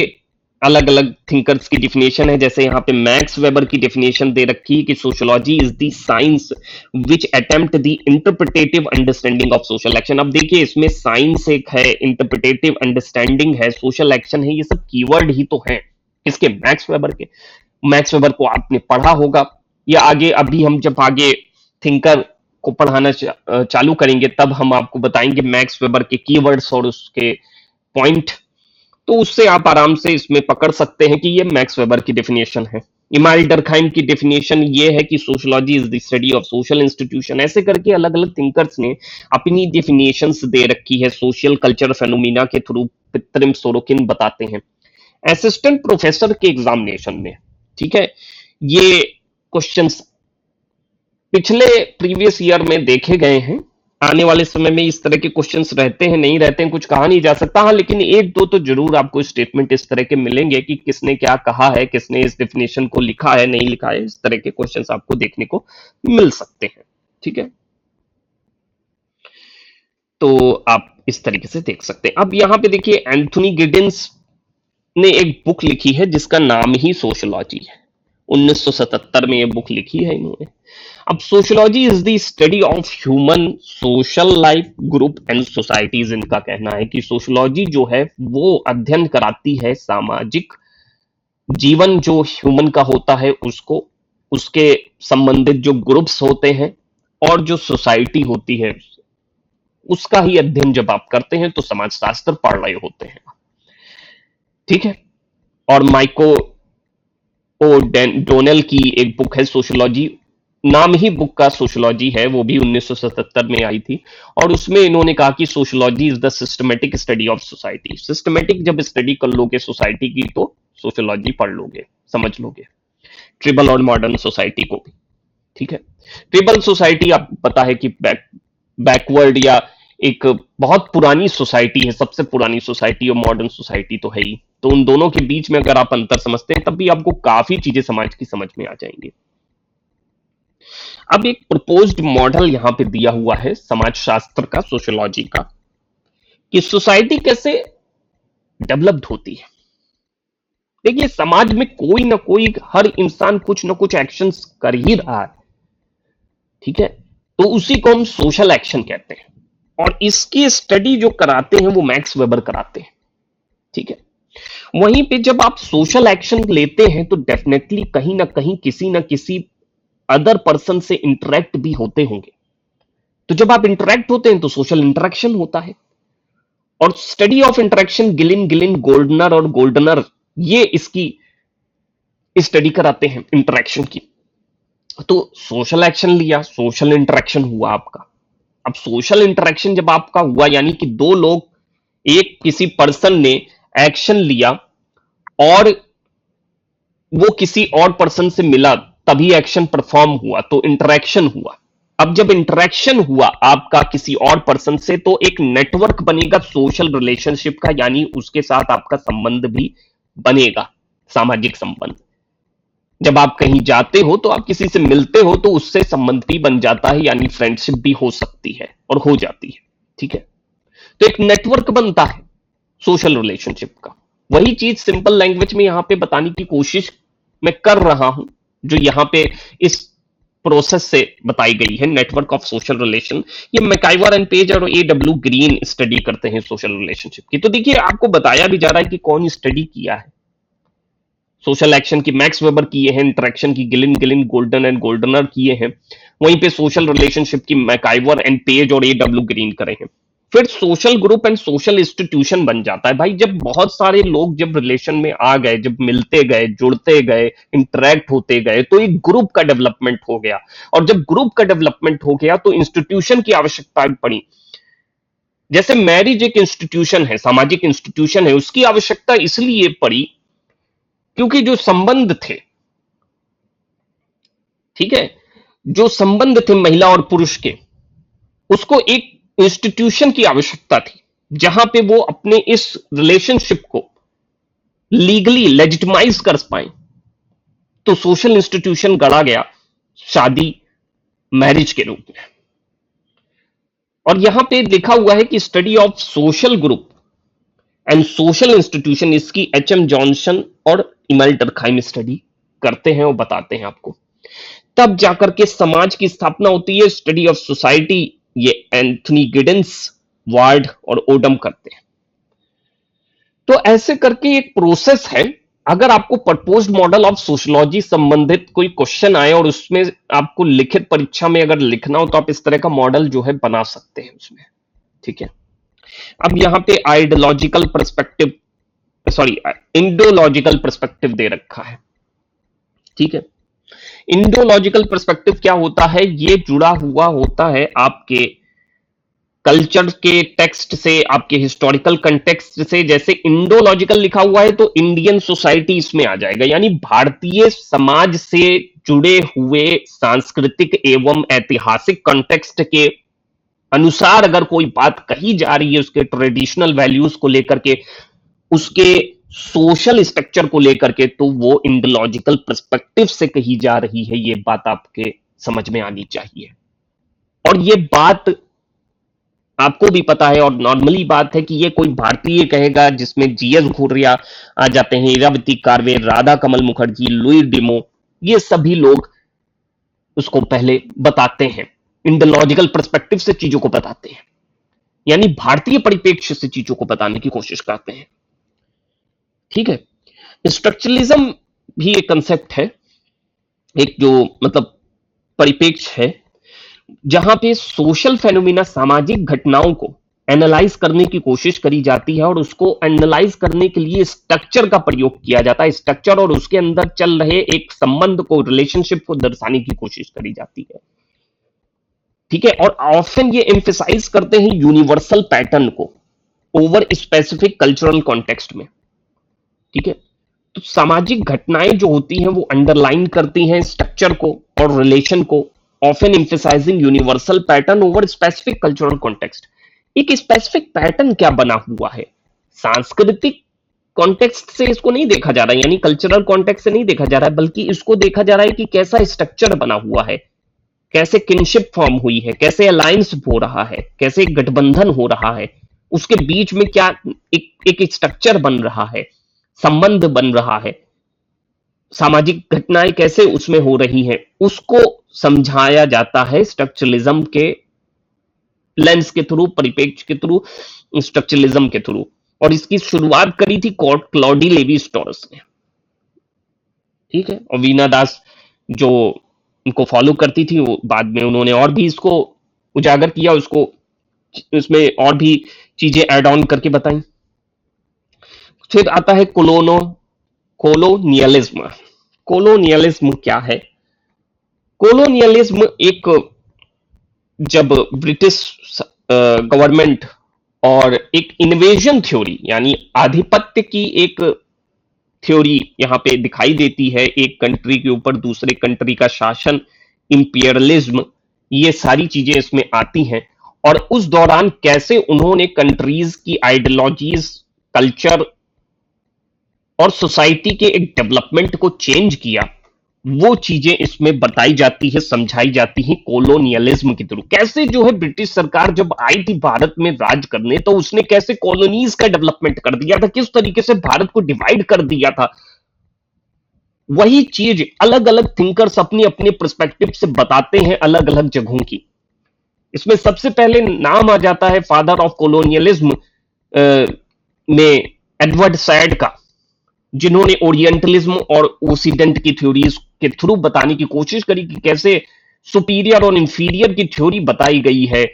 अलग अलग थिंकर्स की डिफिनेशन है। जैसे यहाँ पे मैक्स वेबर की डिफिनेशन दे रखी है कि sociology is the science which attempt the interpretative understanding of social action. अब देखिए, इसमें साइंस एक है, इंटरप्रिटेटिव अंडरस्टैंडिंग है, सोशल एक्शन है, ये सब कीवर्ड ही तो हैं इसके, मैक्स वेबर के। मैक्स वेबर को आपने पढ़ा होगा, या आगे अभी हम जब आगे थिंकर को पढ़ाना चालू करेंगे तब हम आपको बताएंगे मैक्स वेबर के कीवर्ड्स और उसके पॉइंट। तो उससे आप आराम से इसमें पकड़ सकते हैं कि ये मैक्स वेबर की डेफिनेशन है। इमाइल डरखाइम की डेफिनेशन ये है कि sociology is the study of social institution. ऐसे करके अलग अलग थिंकर्स ने अपनी डेफिनेशंस दे रखी है सोशल कल्चर फेनोमिना के थ्रू। पितरिम सोरोकिन बताते हैं असिस्टेंट प्रोफेसर के एग्जामिनेशन में, ठीक है, ये क्वेश्चंस पिछले प्रीवियस ईयर में देखे गए हैं। आने वाले समय में इस तरह के क्वेश्चंस रहते हैं, नहीं रहते हैं, कुछ कहा नहीं जा सकता। हाँ, लेकिन एक दो तो जरूर आपको स्टेटमेंट इस तरह के मिलेंगे कि किसने क्या कहा है, किसने इस डेफिनेशन को लिखा है, नहीं लिखा है। इस तरह के क्वेश्चंस आपको देखने को मिल सकते हैं, ठीक है। तो आप इस तरीके से देख सकते हैं। अब यहाँ पे देखिए, एंथोनी गिडिंस ने एक बुक लिखी है जिसका नाम ही सोशियोलॉजी है। 1977 में ये बुक लिखी है इन्होंने। अब sociology is the study of human social life, group and societies. इनका कहना है कि सोशियोलॉजी जो है वो अध्ययन कराती है सामाजिक जीवन जो ह्यूमन का होता है उसको, उसके संबंधित जो ग्रुप्स होते हैं और जो सोसाइटी होती है उसका ही अध्ययन जब आप करते हैं तो समाजशास्त्र पढ़ रहे होते हैं, ठीक है। और माइको डोनेल की एक बुक है सोशियोलॉजी, नाम ही बुक का सोशियोलॉजी है, वो भी 1977 में आई थी। और उसमें इन्होंने कहा कि sociology is the systematic study of society. Systematic जब स्टडी कर लोगे सोसाइटी की तो सोशियोलॉजी पढ़ लोगे, समझ लोगे। ट्रिबल और मॉडर्न सोसाइटी को भी, ठीक है। ट्रिबल सोसाइटी आप पता है कि बैकवर्ड या एक बहुत पुरानी सोसाइटी है, सबसे पुरानी सोसाइटी, और मॉडर्न सोसाइटी तो है ही। तो उन दोनों के बीच में अगर आप अंतर समझते हैं तब भी आपको काफी चीजें समाज की समझ में आ जाएंगी। अब एक प्रपोज्ड मॉडल यहां पे दिया हुआ है समाजशास्त्र का, सोशियोलॉजी का, कि सोसाइटी कैसे डेवलप्ड होती है। देखिए, समाज में कोई ना कोई, हर इंसान कुछ ना कुछ एक्शंस कर ही रहा है, ठीक है। तो उसी को हम सोशल एक्शन कहते हैं। और इसकी स्टडी जो कराते हैं वो मैक्स वेबर कराते हैं। ठीक है, वहीं पे जब आप सोशल एक्शन लेते हैं तो डेफिनेटली कहीं ना कहीं किसी ना किसी अदर पर्सन से इंटरेक्ट भी होते होंगे। तो जब आप इंटरेक्ट होते हैं तो सोशल इंटरेक्शन होता है, और study of interaction Gillin Gillin Goldener और गोल्डनर ये इसकी स्टडी कराते हैं इंटरेक्शन की। तो सोशल एक्शन लिया, सोशल इंटरेक्शन हुआ आपका। अब सोशल इंटरेक्शन जब आपका हुआ, यानी कि दो लोग, एक किसी पर्सन ने एक्शन लिया और वो किसी और पर्सन से मिला, तभी एक्शन परफॉर्म हुआ, तो इंटरेक्शन हुआ। अब जब इंटरेक्शन हुआ आपका किसी और पर्सन से, तो एक नेटवर्क बनेगा सोशल रिलेशनशिप का, यानी उसके साथ आपका संबंध भी बनेगा, सामाजिक संबंध। जब आप कहीं जाते हो तो आप किसी से मिलते हो तो उससे संबंध भी बन जाता है, यानी फ्रेंडशिप भी हो सकती है और हो जाती है। ठीक है, तो एक नेटवर्क बनता है सोशल रिलेशनशिप का। वही चीज सिंपल लैंग्वेज में यहां पे बताने की कोशिश मैं कर रहा हूं, जो यहां पे इस प्रोसेस से बताई गई है, नेटवर्क ऑफ सोशल रिलेशन। ये मैकाइवर एंड पेज और A.W. ग्रीन स्टडी करते हैं सोशल रिलेशनशिप की। तो देखिए, आपको बताया भी जा रहा है कि कौन स्टडी किया है। सोशल एक्शन की मैक्स वेबर किए हैं, इंटरेक्शन की Gillin Gillin golden and Goldener किए हैं, वहीं पे सोशल रिलेशनशिप की मैकाइवर एंड पेज और A.W. ग्रीन करे हैं। फिर social group and social institution बन जाता है। भाई, जब बहुत सारे लोग जब रिलेशन में आ गए, जब मिलते गए, जुड़ते गए, इंटरेक्ट होते गए, तो एक ग्रुप का डेवलपमेंट हो गया। और जब ग्रुप का डेवलपमेंट हो गया तो इंस्टीट्यूशन की आवश्यकता पड़ी। जैसे मैरिज एक इंस्टीट्यूशन है, सामाजिक इंस्टीट्यूशन है, उसकी आवश्यकता इसलिए पड़ी क्योंकि जो संबंध थे, ठीक है, जो संबंध थे महिला और पुरुष के, उसको एक इंस्टीट्यूशन की आवश्यकता थी जहां पे वो अपने इस रिलेशनशिप को लीगली लेजिटिमाइज कर पाए। तो सोशल इंस्टीट्यूशन गढ़ा गया शादी, मैरिज के रूप में। और यहां पे लिखा हुआ है कि study of social group and social institution, इसकी H.M. जॉनसन और इमल डर्कहाइम स्टडी करते हैं और बताते हैं आपको। तब जाकर के समाज की स्थापना होती है। स्टडी ऑफ सोसाइटी ये एंथनी गिडेंस, वार्ड और ओडम करते हैं। तो ऐसे करके एक प्रोसेस है। अगर आपको प्रपोज्ड मॉडल ऑफ सोशियोलॉजी संबंधित कोई क्वेश्चन आए और उसमें आपको लिखित परीक्षा में अगर लिखना हो, तो आप इस तरह का मॉडल जो है बना सकते हैं उसमें। ठीक है, अब यहां पे ideological perspective, sorry, indological perspective दे रखा है। ठीक है, इंडोलॉजिकल पर्सपेक्टिव क्या होता है? ये जुड़ा हुआ होता है आपके कल्चर के टेक्स्ट से, आपके हिस्टोरिकल कंटेक्स्ट से। जैसे इंडोलॉजिकल लिखा हुआ है तो इंडियन सोसाइटी इसमें आ जाएगा, यानी भारतीय समाज से जुड़े हुए सांस्कृतिक एवं ऐतिहासिक कंटेक्स्ट के अनुसार अगर कोई बात कही जा रही है, उसके ट्रेडिशनल वैल्यूज को लेकर के, उसके सोशल स्ट्रक्चर को लेकर के, तो वो इंडोलॉजिकल पर्सपेक्टिव से कही जा रही है। ये बात आपके समझ में आनी चाहिए। और ये बात आपको भी पता है और नॉर्मली बात है कि ये कोई भारतीय कहेगा जिसमें GS घुर्रिया आ जाते हैं, इरावती कार्वे, राधा कमल मुखर्जी, लुई डिमो, ये सभी लोग उसको पहले बताते हैं, इंडोलॉजिकल पर्सपेक्टिव से चीजों को बताते हैं, यानी भारतीय परिप्रेक्ष्य से चीजों को बताने की कोशिश करते हैं। ठीक है, स्ट्रक्चरलिज्म भी एक कंसेप्ट है, एक जो मतलब परिप्रेक्ष्य है, जहां पे सोशल फेनोमेना, सामाजिक घटनाओं को एनालाइज करने की कोशिश करी जाती है और उसको एनालाइज करने के लिए स्ट्रक्चर का प्रयोग किया जाता है। स्ट्रक्चर और उसके अंदर चल रहे एक संबंध को, रिलेशनशिप को दर्शाने की कोशिश करी जाती है। ठीक है, और ऑफन ये एम्फेसाइज करते हैं यूनिवर्सल पैटर्न को ओवर स्पेसिफिक कल्चरल कॉन्टेक्स्ट में। ठीक है, तो सामाजिक घटनाएं जो होती हैं वो अंडरलाइन करती हैं स्ट्रक्चर को और रिलेशन को, often emphasizing universal pattern over specific cultural context. एक स्पेसिफिक पैटर्न क्या बना हुआ है, सांस्कृतिक कॉन्टेक्स्ट से इसको नहीं देखा जा रहा है, यानी कल्चरल कॉन्टेक्स्ट से नहीं देखा जा रहा है, बल्कि इसको देखा जा रहा है कि कैसा स्ट्रक्चर बना हुआ है, कैसे किनशिप फॉर्म हुई है, कैसे अलायंस हो रहा है, कैसे गठबंधन हो रहा है, उसके बीच में क्या एक स्ट्रक्चर बन रहा है, संबंध बन रहा है, सामाजिक घटनाएं कैसे उसमें हो रही हैं, उसको समझाया जाता है स्ट्रक्चरलिज्म के लेंस के थ्रू, परिप्रेक्ष्य के थ्रू, स्ट्रक्चरलिज्म के थ्रू। और इसकी शुरुआत करी थी क्लॉडी लेवी स्ट्रॉस ने, ठीक है। और वीना दास जो उनको फॉलो करती थी, वो बाद में उन्होंने और भी इसको उजागर किया, उसको इसमें और भी चीजें ऐड ऑन करके बताई। फिर आता है कोलोनियलिज्म। कोलोनियलिज्म क्या है? कोलोनियलिज्म एक, जब ब्रिटिश गवर्नमेंट और एक इन्वेजन थ्योरी यानी आधिपत्य की एक थ्योरी यहां पे दिखाई देती है, एक कंट्री के ऊपर दूसरे कंट्री का शासन, इंपीरियलिज्म, ये सारी चीजें इसमें आती हैं। और उस दौरान कैसे उन्होंने कंट्रीज की आइडियोलॉजीज, कल्चर और सोसाइटी के एक डेवलपमेंट को चेंज किया, वो चीजें इसमें बताई जाती है, समझाई जाती है कॉलोनियलिज्म के थ्रू। कैसे जो है ब्रिटिश सरकार जब आई थी भारत में राज करने, तो उसने कैसे कॉलोनीज का डेवलपमेंट कर दिया था, किस तरीके से भारत को डिवाइड कर दिया था। वही चीज अलग अलग थिंकर्स अपनी अपनी पर्सपेक्टिव से बताते हैं अलग अलग जगहों की। इसमें सबसे पहले नाम आ जाता है फादर ऑफ कॉलोनियलिज्म में एडवर्ड सैड का, जिन्होंने ओरिएंटलिज्म और ओसिडेंट की थ्योरीज के थ्रू बताने की कोशिश करी कि कैसे सुपीरियर और इंफीरियर की थ्योरी बताई गई है।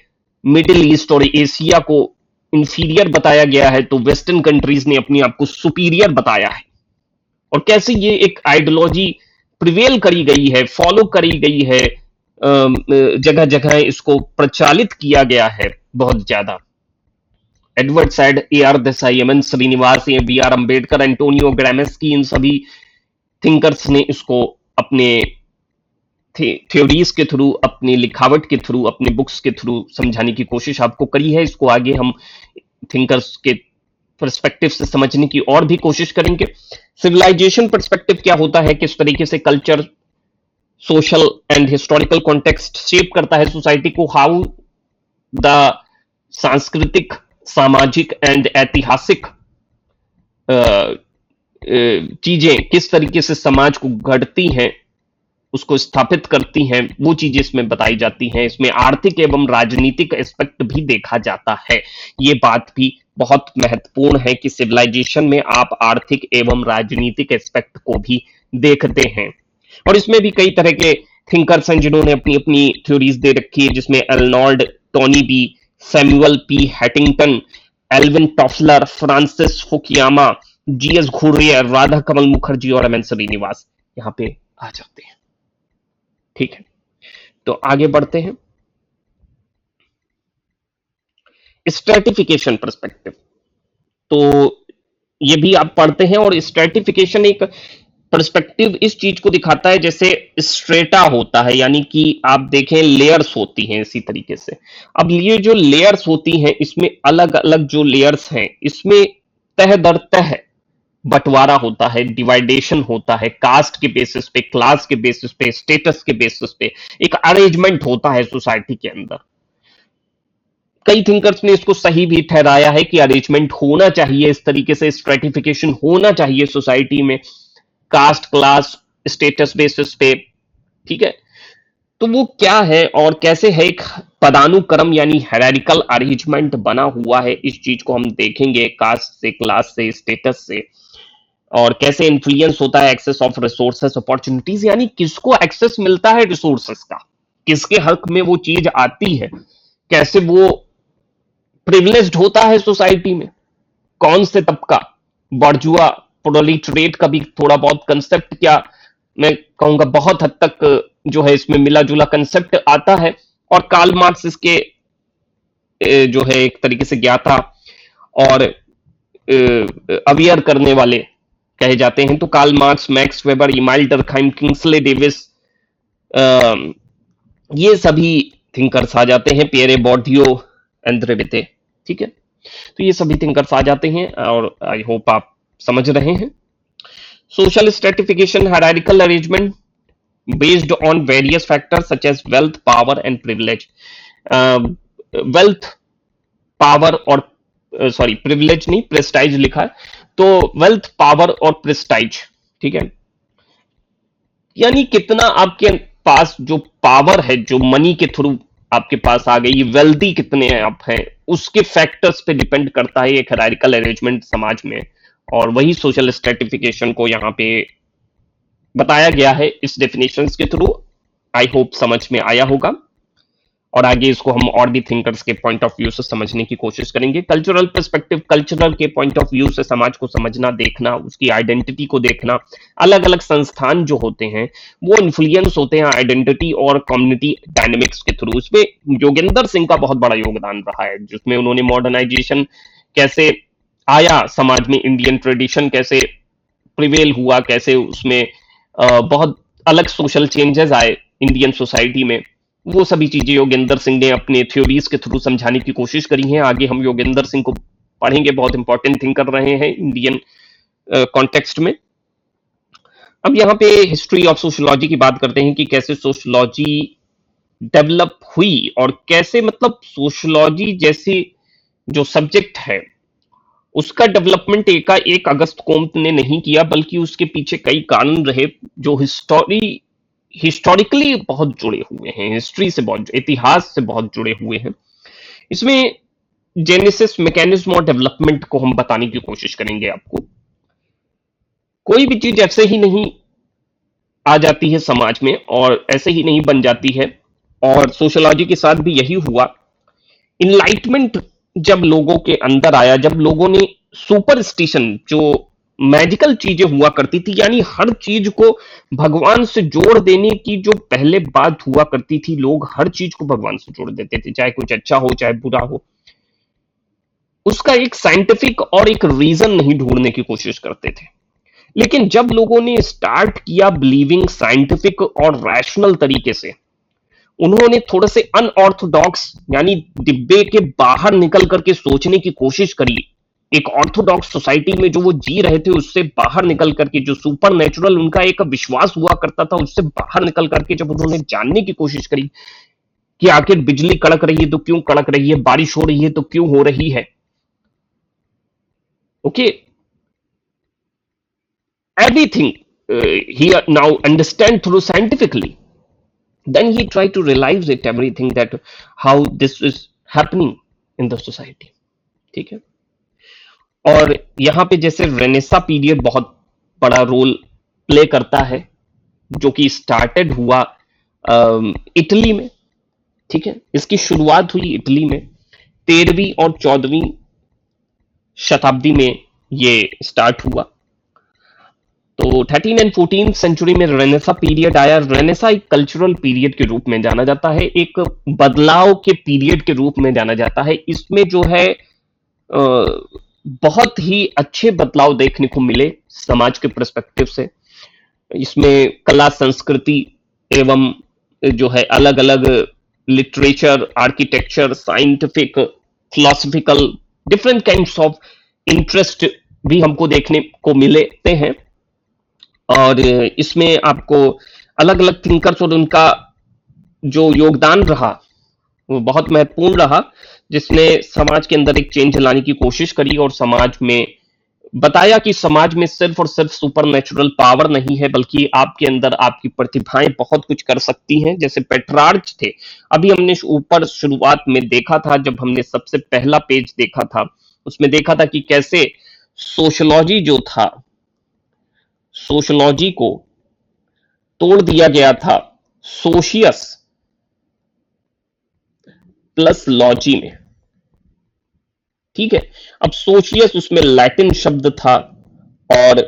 मिडिल ईस्ट और एशिया को इंफीरियर बताया गया है, तो वेस्टर्न कंट्रीज ने अपने आप को सुपीरियर बताया है। और कैसे ये एक आइडियोलॉजी प्रिवेल करी गई है, फॉलो करी गई है, जगह जगह इसको प्रचालित किया गया है बहुत ज्यादा। Edward Said, AR Desai, MN Srinivas, BR Ambedkar, Antonio Gramsci, इन सभी थिंकर्स ने इसको अपने थ्योरीज के थ्रू, अपनी लिखावट के थ्रू, अपने बुक्स के थ्रू समझाने की कोशिश आपको करी है। इसको आगे हम थिंकर्स के पर्सपेक्टिव से समझने की और भी कोशिश करेंगे। सिविलाइजेशन पर्सपेक्टिव क्या होता है, किस तरीके से culture, social and historical context shape करता है सोसाइटी को, हाउ द सांस्कृतिक, सामाजिक एंड ऐतिहासिक चीजें किस तरीके से समाज को गढ़ती हैं, उसको स्थापित करती हैं, वो चीजें इसमें बताई जाती हैं। इसमें आर्थिक एवं राजनीतिक एस्पेक्ट भी देखा जाता है। ये बात भी बहुत महत्वपूर्ण है कि सिविलाइजेशन में आप आर्थिक एवं राजनीतिक एस्पेक्ट को भी देखते हैं। और इसमें भी कई तरह के थिंकर्स हैं जिन्होंने अपनी अपनी थ्योरीज दे रखी है, जिसमें Arnold Toynbee, Samuel P. Huntington, Alvin Toffler, Francis Fukuyama, GS Ghurye, Radha Kamal Mukherjee और MN श्रीनिवास यहां पे आ जाते हैं। ठीक है, तो आगे बढ़ते हैं। स्ट्रेटिफिकेशन पर्सपेक्टिव, तो ये भी आप पढ़ते हैं। और स्ट्रेटिफिकेशन एक पर्सपेक्टिव इस चीज को दिखाता है जैसे स्ट्रेटा होता है, यानी कि आप देखें लेयर्स होती हैं इसी तरीके से। अब ये जो लेयर्स होती हैं, इसमें अलग अलग जो लेयर्स हैं, इसमें तह दर तह बंटवारा होता है, डिवाइडेशन होता है, कास्ट के बेसिस पे, क्लास के बेसिस पे, स्टेटस के बेसिस पे एक अरेंजमेंट होता है सोसाइटी के अंदर। कई थिंकर्स ने इसको सही भी ठहराया है कि अरेंजमेंट होना चाहिए, इस तरीके से स्ट्रेटिफिकेशन होना चाहिए सोसाइटी में, कास्ट, क्लास, स्टेटस बेसिस पे। ठीक है, तो वो क्या है और कैसे है, एक पदानुक्रम यानी हायरार्किकल अरेंजमेंट बना हुआ है, इस चीज को हम देखेंगे कास्ट से, क्लास से, स्टेटस से। और कैसे इन्फ्लुएंस होता है एक्सेस ऑफ रिसोर्सेस, अपॉर्चुनिटीज, यानी किसको एक्सेस मिलता है रिसोर्सेस का, किसके हक में वो चीज आती है, कैसे वो प्रिविलेज्ड होता है सोसाइटी में, कौन से तबका, बर्जुआ, प्रोलिटरेट का भी थोड़ा बहुत कंसेप्ट, क्या मैं कहूंगा बहुत हद तक जो है इसमें मिला जुला कंसेप्ट आता है। और कार्ल मार्क्स इसके जो है एक तरीके से ज्ञाता और अवियर करने वाले कहे जाते हैं। तो Karl Marx, Max Weber, Emile Durkheim, Kingsley Davis, ये सभी थिंकर्स आ जाते हैं, पियरे बोर्डियो, एंद्रे विते। ठीक है, तो ये सभी थिंकर्स आ जाते हैं और आई होप आप समझ रहे हैं। Social stratification, hierarchical arrangement based on various factors such as wealth, power and privilege. Wealth, power और सॉरी प्रिविलेज नहीं, प्रेस्टाइज लिखा है, तो वेल्थ, पावर और प्रेस्टाइज। ठीक है, यानी कितना आपके पास जो पावर है, जो मनी के थ्रू आपके पास आ गई, वेल्दी कितने हैं आप हैं, उसके फैक्टर्स पे डिपेंड करता है एक हायरार्किकल अरेंजमेंट समाज में। और वही सोशल स्ट्रेटिफिकेशन को यहाँ पे बताया गया है इस डेफिनेशंस के थ्रू। आई होप समझ में आया होगा, और आगे इसको हम और भी थिंकर्स के पॉइंट ऑफ व्यू से समझने की कोशिश करेंगे। कल्चरल पर्सपेक्टिव, कल्चरल के पॉइंट ऑफ व्यू से समाज को समझना, देखना, उसकी आइडेंटिटी को देखना। अलग अलग संस्थान जो होते हैं वो इन्फ्लुएंस होते हैं आइडेंटिटी और कम्युनिटी डायनेमिक्स के थ्रू। इसमें योगेंद्र सिंह का बहुत बड़ा योगदान रहा है, जिसमें उन्होंने मॉडर्नाइजेशन कैसे आया समाज में, इंडियन ट्रेडिशन कैसे प्रिवेल हुआ, कैसे उसमें बहुत अलग सोशल चेंजेस आए इंडियन सोसाइटी में, वो सभी चीजें योगेंद्र सिंह ने अपने थ्योरीज के थ्रू समझाने की कोशिश करी हैं। आगे हम योगेंद्र सिंह को पढ़ेंगे, बहुत इंपॉर्टेंट थिंकर रहे हैं इंडियन कॉन्टेक्स्ट में। अब यहाँ पे हिस्ट्री ऑफ सोशियोलॉजी की बात करते हैं कि कैसे सोशियोलॉजी डेवलप हुई और कैसे, मतलब सोशियोलॉजी जैसी जो सब्जेक्ट है उसका डेवलपमेंट एक अगस्त कोम्त ने नहीं किया, बल्कि उसके पीछे कई कारण रहे जो हिस्टोरिकली बहुत जुड़े हुए हैं, हिस्ट्री से बहुत, इतिहास से बहुत जुड़े हुए हैं। इसमें जेनेसिस, मैकेनिज्म और डेवलपमेंट को हम बताने की कोशिश करेंगे आपको। कोई भी चीज ऐसे ही नहीं आ जाती है समाज में और ऐसे ही नहीं बन जाती है, और सोशियोलॉजी के साथ भी यही हुआ। इनलाइटमेंट जब लोगों के अंदर आया, जब लोगों ने सुपरस्टिशन, जो मैजिकल चीजें हुआ करती थी, यानी हर चीज को भगवान से जोड़ देने की जो पहले बात हुआ करती थी, लोग हर चीज को भगवान से जोड़ देते थे, चाहे कुछ अच्छा हो चाहे बुरा हो, उसका एक साइंटिफिक और एक रीजन नहीं ढूंढने की कोशिश करते थे। लेकिन जब लोगों ने स्टार्ट किया बिलीविंग साइंटिफिक और रैशनल तरीके से, उन्होंने थोड़े से अनऑर्थोडॉक्स यानी डिब्बे के बाहर निकल करके सोचने की कोशिश करी। एक ऑर्थोडॉक्स सोसाइटी में जो वो जी रहे थे उससे बाहर निकल करके, जो सुपर नेचुरल उनका एक विश्वास हुआ करता था, उससे बाहर निकल करके जब उन्होंने जानने की कोशिश करी कि आखिर बिजली कड़क रही है तो क्यों कड़क रही है, बारिश हो रही है तो क्यों हो रही है, okay, everything he now understand through scientifically, then he tried to realize it everything that how this is happening in the society। ठीक है, और यहाँ पे जैसे रेनेसा पीरियड बहुत बड़ा रोल प्ले करता है, जो कि स्टार्टेड हुआ इटली में। ठीक है, इसकी शुरुआत हुई इटली में 13वीं और 14वीं शताब्दी में ये स्टार्ट हुआ। तो 13 एंड 14 सेंचुरी में रेनेसा पीरियड आया। रेनेसा एक कल्चरल पीरियड के रूप में जाना जाता है, एक बदलाव के पीरियड के रूप में जाना जाता है। इसमें जो है बहुत ही अच्छे बदलाव देखने को मिले समाज के पर्सपेक्टिव से। इसमें कला, संस्कृति एवं जो है अलग अलग literature, architecture, scientific, philosophical, different kinds of interest भी हमको देखने को मिलते हैं। और इसमें आपको अलग अलग थिंकर्स और उनका जो योगदान रहा वो बहुत महत्वपूर्ण रहा, जिसने समाज के अंदर एक चेंज लाने की कोशिश करी और समाज में बताया कि समाज में सिर्फ और सिर्फ सुपर नेचुरल पावर नहीं है, बल्कि आपके अंदर आपकी प्रतिभाएं बहुत कुछ कर सकती हैं। जैसे पेट्रार्च थे, अभी हमने ऊपर शुरुआत में देखा था, जब हमने सबसे पहला पेज देखा था उसमें देखा था कि कैसे सोशियोलॉजी जो था, सोशियोलॉजी को तोड़ दिया गया था सोशियस प्लस लॉजी में। ठीक है, अब सोशियस उसमें लैटिन शब्द था और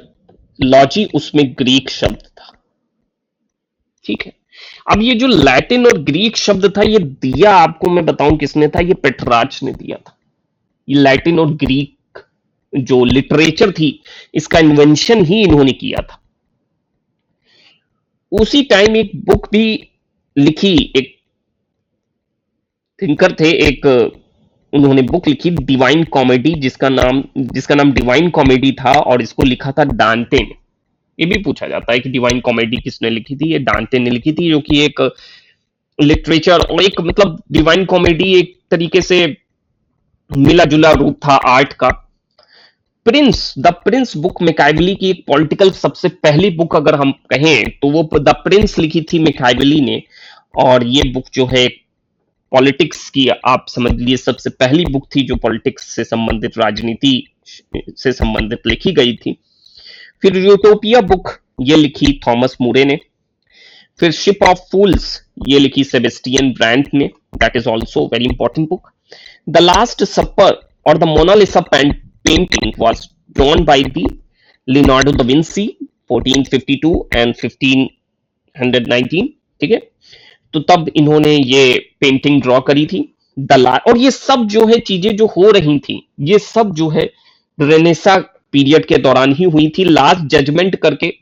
लॉजी उसमें ग्रीक शब्द था। ठीक है, अब ये जो लैटिन और ग्रीक शब्द था ये दिया आपको मैं बताऊं किसने था, ये पेट्रार्च ने दिया था। ये लैटिन और ग्रीक जो लिटरेचर थी इसका इन्वेंशन ही इन्होंने किया था। उसी टाइम एक बुक भी लिखी, एक थिंकर थे, एक उन्होंने बुक लिखी डिवाइन कॉमेडी, जिसका नाम डिवाइन कॉमेडी था, और इसको लिखा था डांटे ने। ये भी पूछा जाता है कि डिवाइन कॉमेडी किसने लिखी थी, ये डांटे ने लिखी थी, जो कि एक लिटरेचर और एक मतलब डिवाइन कॉमेडी एक तरीके से मिला जुला रूप था आर्ट का। द प्रिंस बुक मैकियावेली की एक पॉलिटिकल सबसे पहली बुक अगर हम कहें तो वो द प्रिंस लिखी थी मैकियावेली ने, और ये बुक जो है पॉलिटिक्स की, आप समझ लीजिए सबसे पहली बुक थी जो पॉलिटिक्स से संबंधित, राजनीति से संबंधित लिखी गई थी। फिर यूटोपिया बुक ये लिखी थॉमस मूरे ने। फिर शिप ऑफ फूल्स ये लिखी सेबेस्टियन ब्रांट ने, that is also very important book. The last supper और the Mona Lisa painting was drawn by the Leonardo da Vinci 1452 and 1519, ठीक है। तो तब इन्होंने ये पेंटिंग ड्रॉ करी थी। और ये सब जो है चीजें जो हो रही थी, ये सब जो है रेनेसा पीरियड के दौरान ही हुई थी। लास्ट जजमेंट करके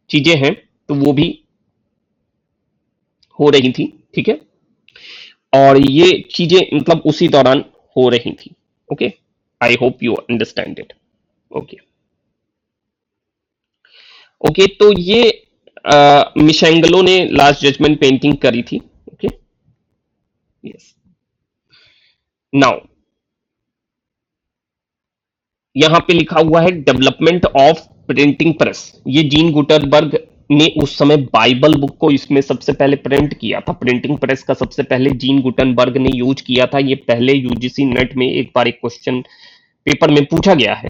चीजें हैं, तो वो भी हो रही थी, ठीक है। और ये चीजें मतलब उसी दौरान हो रही थी। Okay, I hope you understand it. Okay okay, तो ये मिशेंगलो ने लास्ट जजमेंट पेंटिंग करी थी। Okay, yes. नाउ यहां पे लिखा हुआ है डेवलपमेंट ऑफ प्रिंटिंग प्रेस। ये जीन गुटनबर्ग ने उस समय बाइबल बुक को इसमें सबसे पहले प्रिंट किया था। प्रिंटिंग प्रेस का सबसे पहले जीन गुटनबर्ग ने यूज किया था। ये पहले यूजीसी नेट में एक बार एक क्वेश्चन पेपर में पूछा गया है,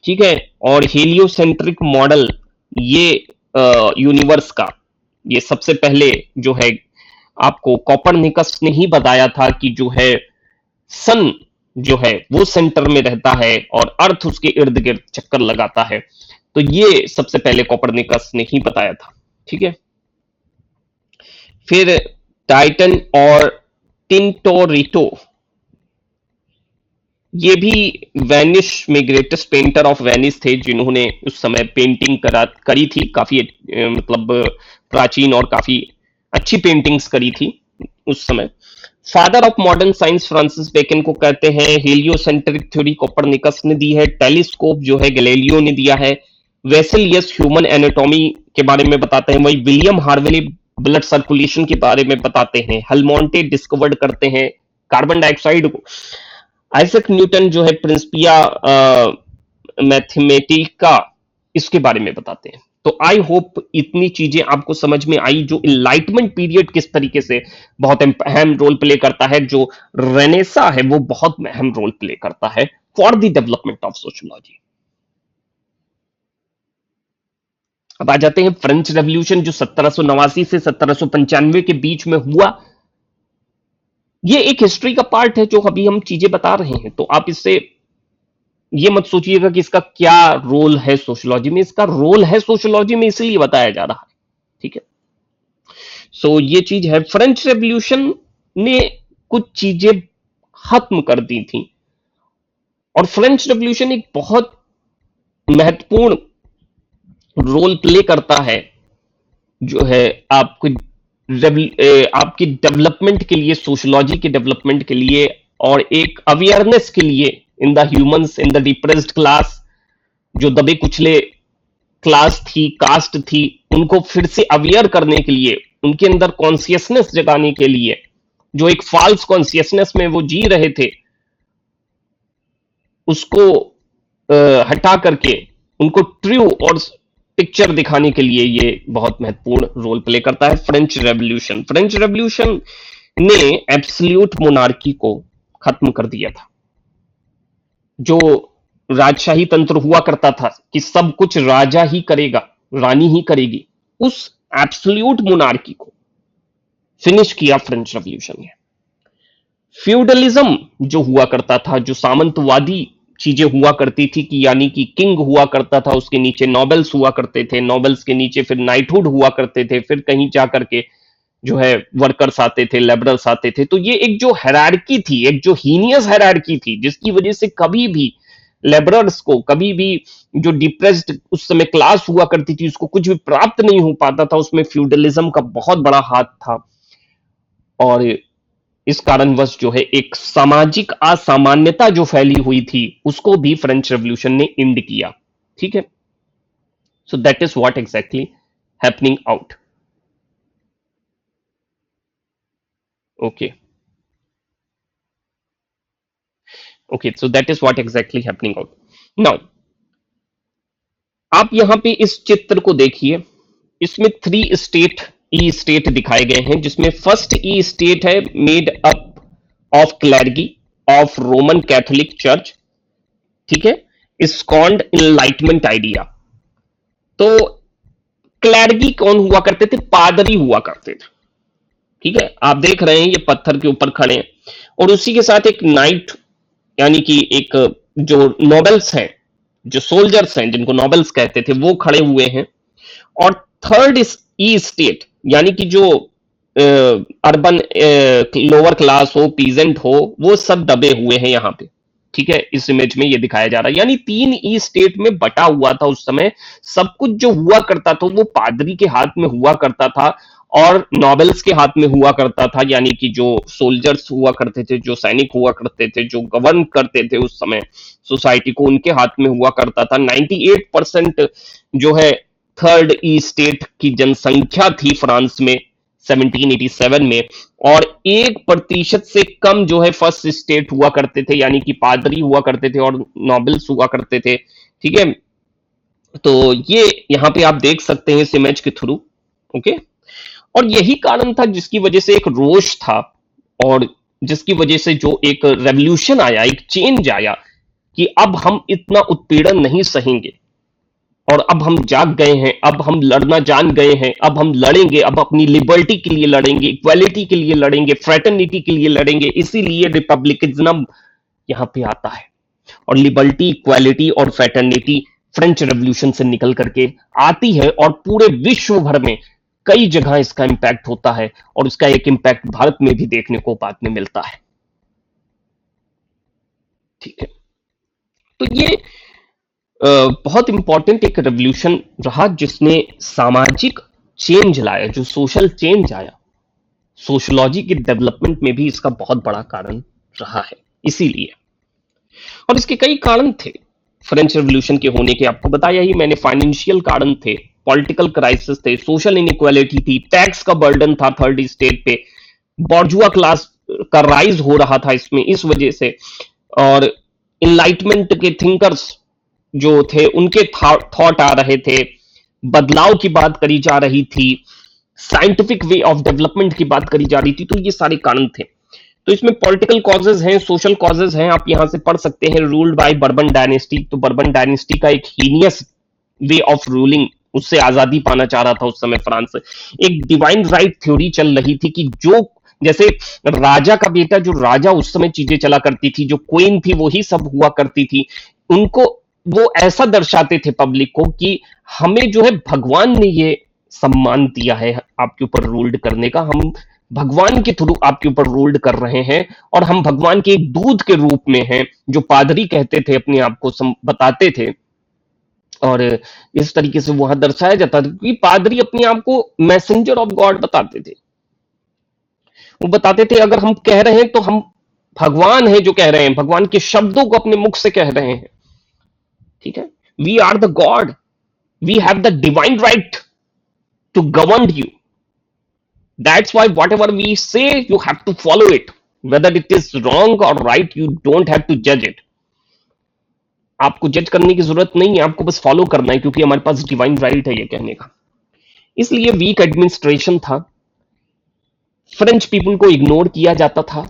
ठीक है। और हेलियोसेंट्रिक मॉडल, ये यूनिवर्स का, ये सबसे पहले जो है आपको कॉपरनिकस ने ही बताया था कि जो है सन जो है वो सेंटर में रहता है और अर्थ उसके इर्द गिर्द चक्कर लगाता है। तो ये सबसे पहले कॉपरनिकस ने ही बताया था, ठीक है। फिर टाइटन और टिंटोरिटो, ये भी वेनिस में ग्रेटेस्ट पेंटर ऑफ वेनिस थे, जिन्होंने उस समय पेंटिंग करी थी। काफी मतलब प्राचीन और काफी अच्छी पेंटिंग्स करी थी उस समय। Father of modern science Francis Bacon को कहते हैं। हेलियोसेंट्रिक थ्योरी कोपरनिकस ने दी है। टेलीस्कोप जो है गैलीलियो ने दिया है। वेसेलियस ह्यूमन एनाटॉमी के बारे में बताते हैं। वही विलियम हार्वेली ब्लड सर्कुलेशन के बारे में बताते हैं। हेलमोंटे डिस्कवर्ड करते हैं कार्बन डाइऑक्साइड को। आइजैक न्यूटन जो है प्रिंसिपिया मैथमेटिका, इसके बारे में बताते हैं। तो आई होप इतनी चीजें आपको समझ में आई, जो इनलाइटमेंट पीरियड किस तरीके से बहुत अहम रोल प्ले करता है, जो रेनेसा है वो बहुत अहम रोल प्ले करता है for the development of sociology. अब आ जाते हैं फ्रेंच रेवोल्यूशन, जो 1789 से 1795 के बीच में हुआ। ये एक हिस्ट्री का पार्ट है जो अभी हम चीजें बता रहे हैं, तो आप इससे ये मत सोचिएगा कि इसका क्या रोल है सोशियोलॉजी में। इसका रोल है सोशियोलॉजी में इसलिए बताया जा रहा है, ठीक है। सो ये चीज है। फ्रेंच रेवोल्यूशन ने कुछ चीजें खत्म कर दी थी, और फ्रेंच रेवोल्यूशन एक बहुत महत्वपूर्ण रोल प्ले करता है जो है आपकी डेवलपमेंट के लिए, सोशियोलॉजी के डेवलपमेंट के लिए, और एक अवेयरनेस के लिए in the humans, in the depressed class, जो दबे कुचले क्लास थी, कास्ट थी, उनको फिर से अवेयर करने के लिए, उनके अंदर कॉन्सियसनेस जगाने के लिए, जो एक फॉल्स कॉन्सियसनेस में वो जी रहे थे, उसको हटा करके उनको ट्रू और पिक्चर दिखाने के लिए ये बहुत महत्वपूर्ण रोल प्ले करता है फ्रेंच रेवोल्यूशन। फ्रेंच रेवोल्यूशन ने एब्सोल्यूट मोनार्की को खत्म कर दिया था। जो राजशाही तंत्र हुआ करता था कि सब कुछ राजा ही करेगा, रानी ही करेगी, उस एब्सोल्यूट मोनार्की को फिनिश किया फ्रेंच रेवोल्यूशन ने। फ्यूडलिज्म जो हुआ करता था, जो सामंतवादी चीजें हुआ करती थी, कि यानी कि किंग हुआ करता था, उसके नीचे नोबल्स हुआ करते थे, नोबल्स के नीचे फिर नाइटहुड हुआ करते थे, फिर कहीं जाकर के जो है वर्कर्स आते थे, लेबरर्स आते थे। तो ये एक जो हायरार्की थी, एक जो हीनियस हायरार्की थी, जिसकी वजह से कभी भी लेबरर्स को, कभी भी जो डिप्रेस्ड उस समय क्लास हुआ करती थी, उसको कुछ भी प्राप्त नहीं हो पाता था। उसमें फ्यूडलिज्म का बहुत बड़ा हाथ था, और इस कारणवश जो है एक सामाजिक असामान्यता जो फैली हुई थी, उसको भी फ्रेंच रेवोल्यूशन ने इंड किया, ठीक है। So that is what exactly happening out. Okay okay, so that is what exactly happening out. Now आप यहां पे इस चित्र को देखिए, इसमें 3 स्टेट ई स्टेट दिखाए गए हैं, जिसमें फर्स्ट ई स्टेट है made up of clergy of Roman Catholic church, ठीक है, इस्कॉन्ड इनलाइटमेंट आइडिया। तो क्लर्गी कौन हुआ करते थे? पादरी हुआ करते थे, ठीक है। आप देख रहे हैं ये पत्थर के ऊपर खड़े हैं, और उसी के साथ एक नाइट, यानी कि एक जो नोबल्स हैं, जो सोल्जर्स हैं जिनको नोबल्स कहते थे, वो खड़े हुए हैं। और थर्ड ई स्टेट, यानी कि जो अर्बन लोअर क्लास हो, पीजेंट हो, वो सब दबे हुए हैं यहाँ पे, ठीक है। इस इमेज में ये दिखाया जा रहा है, यानी 3 ई स्टेट में बटा हुआ था उस समय। सब कुछ जो हुआ करता था वो पादरी के हाथ में हुआ करता था और नॉबल्स के हाथ में हुआ करता था, यानी कि जो सोल्जर्स हुआ करते थे, जो सैनिक हुआ करते थे, जो गवर्न करते थे उस समय सोसाइटी को, उनके हाथ में हुआ करता था। 98% जो है थर्ड ई स्टेट की जनसंख्या थी फ्रांस में 1787 में, और 1% से कम जो है फर्स्ट स्टेट हुआ करते थे, यानी कि पादरी हुआ करते थे और नॉबल्स हुआ करते थे, ठीक है। तो ये यहाँ पे आप देख सकते हैं इस इमेज के थ्रू, ओके। और यही कारण था जिसकी वजह से एक रोष था, और जिसकी वजह से जो एक रेवोल्यूशन आया, एक चेंज आया, कि अब हम इतना उत्पीड़न नहीं सहेंगे, और अब हम जाग गए हैं, अब हम लड़ना जान गए हैं, अब हम लड़ेंगे, अब अपनी लिबर्टी के लिए लड़ेंगे, इक्वालिटी के लिए लड़ेंगे, फ्रेटर्निटी के लिए लड़ेंगे। इसीलिए रिपब्लिकनिज्म यहां पे आता है, और लिबर्टी, इक्वालिटी और फ्रेटर्निटी फ्रेंच रेवोल्यूशन से निकल करके आती है, और पूरे विश्व भर में कई जगह इसका इंपैक्ट होता है, और उसका एक इंपैक्ट भारत में भी देखने को बाद में मिलता है, ठीक है। तो ये बहुत इंपॉर्टेंट एक रेवोल्यूशन रहा, जिसने सामाजिक चेंज लाया, जो सोशल चेंज आया, सोशलॉजी के डेवलपमेंट में भी इसका बहुत बड़ा कारण रहा है। इसीलिए, और इसके कई कारण थे फ्रेंच रेवोल्यूशन के होने के, आपको बताया ही मैंने। फाइनेंशियल कारण थे, पॉलिटिकल क्राइसिस थे, सोशल इनइक्वालिटी थी, टैक्स का बर्डन था थर्ड स्टेट पे, बॉर्जुआ क्लास का राइज हो रहा था इसमें, इस वजह से, और इनलाइटमेंट के थिंकर्स जो थे उनके थॉट आ रहे थे, बदलाव की बात करी जा रही थी, साइंटिफिक वे ऑफ डेवलपमेंट की बात करी जा रही थी। तो ये सारे कारण थे। तो इसमें पॉलिटिकल कॉजेज हैं, सोशल कॉजेज हैं, आप यहां से पढ़ सकते हैं। रूल्ड बाय बर्बन डायनेस्टी, तो बर्बन डायनेस्टी का एक हीनियस वे ऑफ रूलिंग, उससे आजादी पाना चाह रहा था उस समय फ्रांस। एक डिवाइन राइट थ्योरी चल रही थी कि जो, जैसे राजा का बेटा, जो राजा उस समय चीजें चला करती थी, जो क्वीन थी वही सब हुआ करती थी, उनको वो ऐसा दर्शाते थे पब्लिक को कि हमें जो है भगवान ने ये सम्मान दिया है आपके ऊपर रूल्ड करने का, हम भगवान के थ्रू आपके ऊपर रूल्ड कर रहे हैं, और हम भगवान के एक दूत के रूप में हैं, जो पादरी कहते थे अपने आप को, बताते थे। और इस तरीके से वहां दर्शाया जाता था कि पादरी अपने आप को मैसेंजर ऑफ गॉड बताते थे। वो बताते थे अगर हम कह रहे हैं तो हम भगवान है जो कह रहे हैं, भगवान के शब्दों को अपने मुख से कह रहे हैं, ठीक है। We are the god, we have the divine right to govern you, that's why whatever we say you have to follow it, whether it is wrong और right, you don't have to जज it. आपको जज करने की जरूरत नहीं है, आपको बस फॉलो करना है, क्योंकि हमारे पास डिवाइन राइट है ये कहने का। इसलिए वीक एडमिनिस्ट्रेशन था, फ्रेंच पीपल को इग्नोर किया जाता था,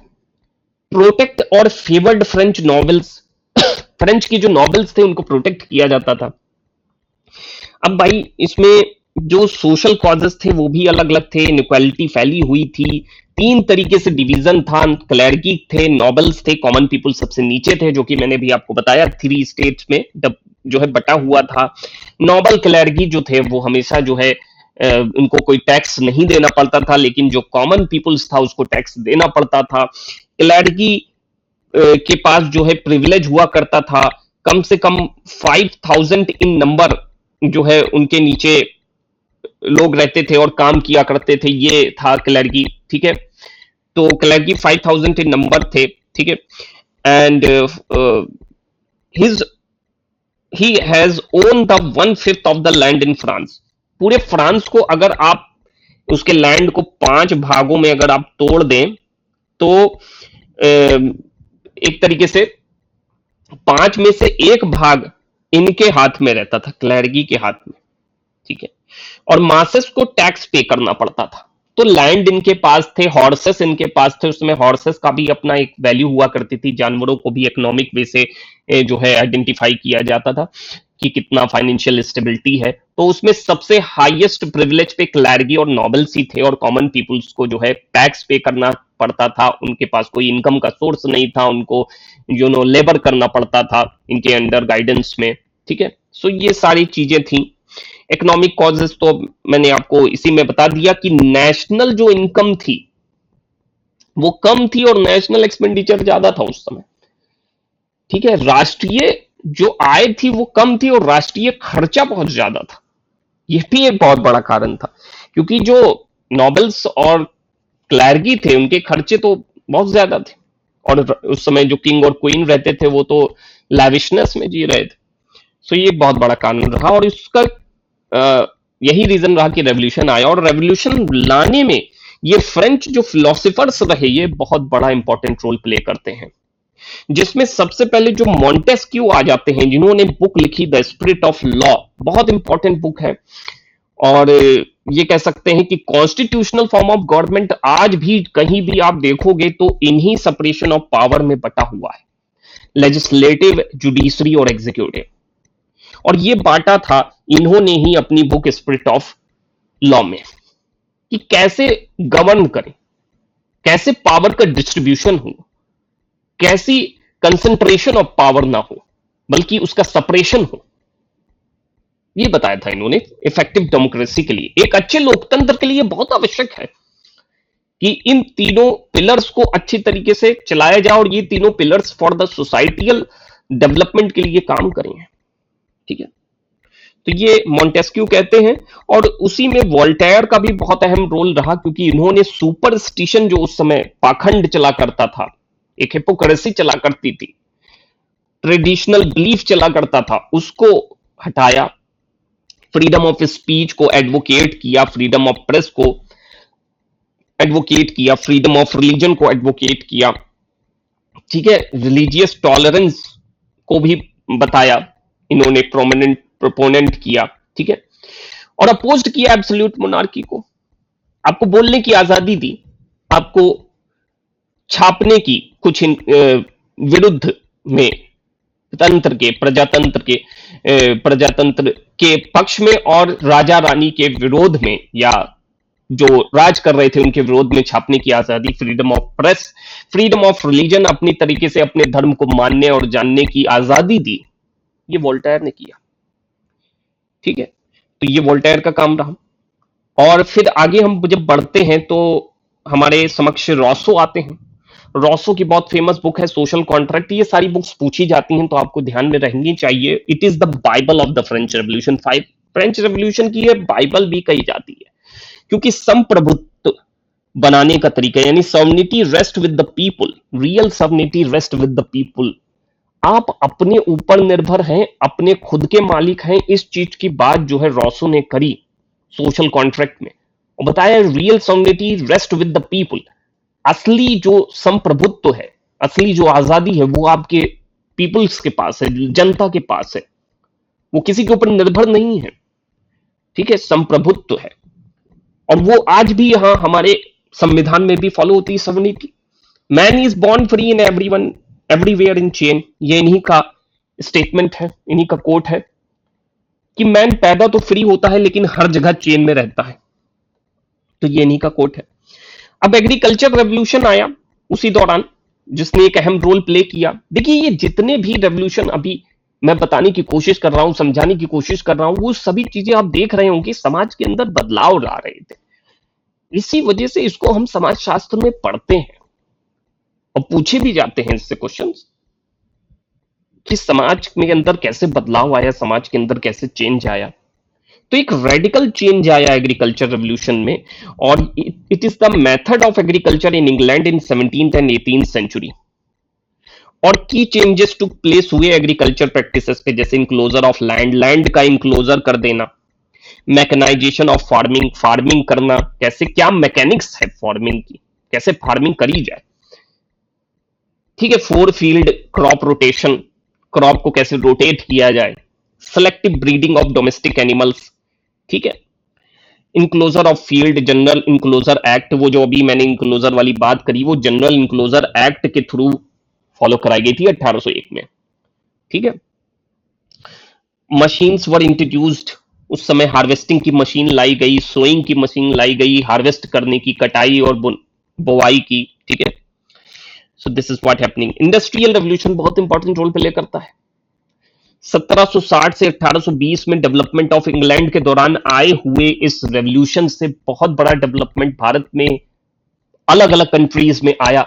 प्रोटेक्ट और फेवर्ड फ्रेंच नॉवेल्स, फ्रेंच की जो नॉवेल्स थे उनको प्रोटेक्ट किया जाता था। अब भाई इसमें जो सोशल कॉजेस थे वो भी अलग अलग थे, इनइक्वालिटी फैली हुई थी, 3 तरीके से डिवीजन था, क्लर्की थे, नॉबल्स थे, कॉमन पीपल सबसे नीचे थे, जो कि मैंने भी आपको बताया 3 स्टेट्स में जो है बटा हुआ था। नॉबल क्लर्की जो थे वो हमेशा जो है उनको कोई टैक्स नहीं देना पड़ता था, लेकिन जो कॉमन पीपल्स था उसको टैक्स देना पड़ता था। क्लर्की के पास जो है प्रिविलेज हुआ करता था, कम से कम 5000 इन नंबर जो है उनके नीचे लोग रहते थे और काम किया करते थे, ये था क्लर्की, ठीक है। तो क्लर्की 5000 इन नंबर थे, ठीक है। And he has own the 1/5 of the land in France. पूरे फ्रांस को अगर आप उसके लैंड को 5 भागों में अगर आप तोड़ दें तो एक तरीके से 5 में से 1 भाग इनके हाथ में रहता था, क्लर्की के हाथ में, ठीक है। और मासेस को टैक्स पे करना पड़ता था। तो लैंड इनके पास थे, हॉर्सेस इनके पास थे, उसमें हॉर्सेस का भी अपना एक वैल्यू हुआ करती थी, जानवरों को भी इकोनॉमिक वे से जो है आइडेंटिफाई किया जाता था कि कितना फाइनेंशियल स्टेबिलिटी है। तो उसमें सबसे हाईएस्ट प्रिविलेज पे क्लैरिगी और नॉबल्स ही थे, और कॉमन पीपुल्स को जो है टैक्स पे करना पड़ता था। उनके पास कोई इनकम का सोर्स नहीं था, उनको लेबर करना पड़ता था इनके अंडर गाइडेंस में। ठीक है, सो ये सारी चीजें थी। इकोनॉमिक कॉजेस तो मैंने आपको इसी में बता दिया कि नेशनल जो इनकम थी वो कम थी और नेशनल एक्सपेंडिचर ज्यादा था उस समय। ठीक है, राष्ट्रीय जो आय थी वो कम थी और राष्ट्रीय खर्चा बहुत ज्यादा था। यह भी एक बहुत बड़ा कारण था, क्योंकि जो नॉबल्स और क्लैर्गी थे उनके खर्चे तो बहुत ज्यादा थे, और उस समय जो किंग और क्वीन रहते थे वो तो लैविशनेस में जी रहे थे। सो ये बहुत बड़ा कारण रहा, और इसका यही रीजन रहा कि रेवोल्यूशन आया। और रेवोल्यूशन लाने में ये फ्रेंच जो फिलोसोफर्स रहे ये बहुत बड़ा इंपॉर्टेंट रोल प्ले करते हैं, जिसमें सबसे पहले जो मॉन्टेस्क्यू आ जाते हैं, जिन्होंने बुक लिखी द स्पिरिट ऑफ लॉ, बहुत इंपॉर्टेंट बुक है। और ये कह सकते हैं कि कॉन्स्टिट्यूशनल फॉर्म ऑफ गवर्नमेंट आज भी कहीं भी आप देखोगे तो इन्हीं सेपरेशन ऑफ पावर में बटा हुआ है, लेजिस्लेटिव, जुडिशरी और एग्जीक्यूटिव। और ये बांटा था इन्होंने ही अपनी बुक स्पिरिट ऑफ लॉ में, कि कैसे गवर्न करें, कैसे पावर का डिस्ट्रीब्यूशन हो, कैसी कंसंट्रेशन ऑफ पावर ना हो बल्कि उसका सेपरेशन हो। ये बताया था इन्होंने। इफेक्टिव डेमोक्रेसी के लिए, एक अच्छे लोकतंत्र के लिए बहुत आवश्यक है कि इन तीनों पिलर्स को अच्छी तरीके से चलाया जाए, और ये तीनों pillars for the societal development के लिए काम करें। ठीक है, तो ये मॉन्टेस्क्यू कहते हैं। और उसी में वोल्टेयर का भी बहुत अहम रोल रहा, क्योंकि इन्होंने सुपरस्टिशन जो उस समय पाखंड चला करता था, एक हिपोक्रेसी चला करती थी, ट्रेडिशनल बिलीफ चला करता था, उसको हटाया। फ्रीडम ऑफ स्पीच को एडवोकेट किया, फ्रीडम ऑफ प्रेस को एडवोकेट किया, फ्रीडम ऑफ रिलीजन को एडवोकेट किया। ठीक है, रिलीजियस टॉलरेंस को भी बताया इन्होंने, प्रोपोनेंट किया। ठीक है, और अपोज्ड किया एब्सोल्यूट मोनार्की को। आपको बोलने की आजादी दी, आपको छापने की कुछ विरुद्ध में तंत्र के, प्रजातंत्र के पक्ष में, और राजा रानी के विरोध में या जो राज कर रहे थे उनके विरोध में छापने की आजादी, freedom of press, freedom of religion, अपनी तरीके से अपने धर्म को मानने और जानने की आजादी दी। ये वोल्टेयर ने किया। ठीक है, तो ये वोल्टेयर का काम रहा। और फिर आगे हम जब बढ़ते हैं तो हमारे समक्ष रॉसो आते हैं। रॉसो की बहुत फेमस बुक है सोशल कॉन्ट्रैक्ट। ये सारी बुक्स पूछी जाती हैं तो आपको ध्यान में रहनी चाहिए। It is the Bible of the French revolution. French revolution की ये बाइबल भी कही जाती है, क्योंकि संप्रभुत्व बनाने का तरीका, यानी sovereignty rest with the people, real sovereignty rest with the people. आप अपने ऊपर निर्भर हैं, अपने खुद के मालिक हैं। इस चीज की बात जो है रॉसो ने करी सोशल कॉन्ट्रैक्ट में, और बताया real sovereignty rest with the people. असली जो संप्रभुत्व है, असली जो आजादी है वो आपके पीपल्स के पास है, जनता के पास है, वो किसी के ऊपर निर्भर नहीं है। ठीक है, संप्रभुत्व है, और वो आज भी यहां हमारे संविधान में भी फॉलो होती है sovereignty. Man is born free in everyone everywhere in chain. ये इन्हीं का स्टेटमेंट है, इन्हीं का कोट है कि मैन पैदा तो फ्री होता है लेकिन हर जगह चेन में रहता है। तो ये इन्हीं का कोट है। अब एग्रीकल्चर रेवोल्यूशन आया उसी दौरान, जिसने एक अहम रोल प्ले किया। देखिए, ये जितने भी रेवोल्यूशन अभी मैं बताने की कोशिश कर रहा हूं, समझाने की कोशिश कर रहा हूं, वो सभी चीजें आप देख रहे होंगे समाज के अंदर बदलाव ला रहे थे। इसी वजह से इसको हम समाज शास्त्र में पढ़ते हैं और पूछे भी जाते हैं इससे क्वेश्चंस कि समाज में अंदर कैसे बदलाव आया, समाज के अंदर कैसे चेंज आया। तो एक रेडिकल चेंज आया एग्रीकल्चर रेवोल्यूशन में, और it is the method of agriculture in England in 17th and 18th century. और की चेंजेस टुक प्लेस हुए एग्रीकल्चर प्रैक्टिसेस पे, जैसे इंक्लोजर ऑफ लैंड, लैंड का इंक्लोजर कर देना, मैकेनाइजेशन ऑफ फार्मिंग, फार्मिंग करना कैसे, क्या मैकेनिक्स है फार्मिंग की, कैसे फार्मिंग करी जाए। ठीक है, 4 फील्ड क्रॉप रोटेशन, क्रॉप को कैसे रोटेट किया जाए, selective breeding of domestic animals. ठीक है, enclosure of field, general enclosure act, वो जो अभी मैंने इनक्लोजर वाली बात करी वो जनरल इनक्लोजर एक्ट के थ्रू फॉलो कराई गई थी 1801 में। ठीक है। मशीन्स वर इंट्रोड्यूस्ड, उस समय हार्वेस्टिंग की मशीन लाई गई, सोइंग की मशीन लाई गई, हार्वेस्ट करने की, कटाई और बुवाई की। ठीक है। So this is what happening. Industrial revolution बहुत इंपॉर्टेंट रोल प्ले करता है। 1760 से 1820 में डेवलपमेंट ऑफ इंग्लैंड के दौरान आए हुए इस रेवोल्यूशन से बहुत बड़ा डेवलपमेंट भारत में अलग अलग कंट्रीज में आया,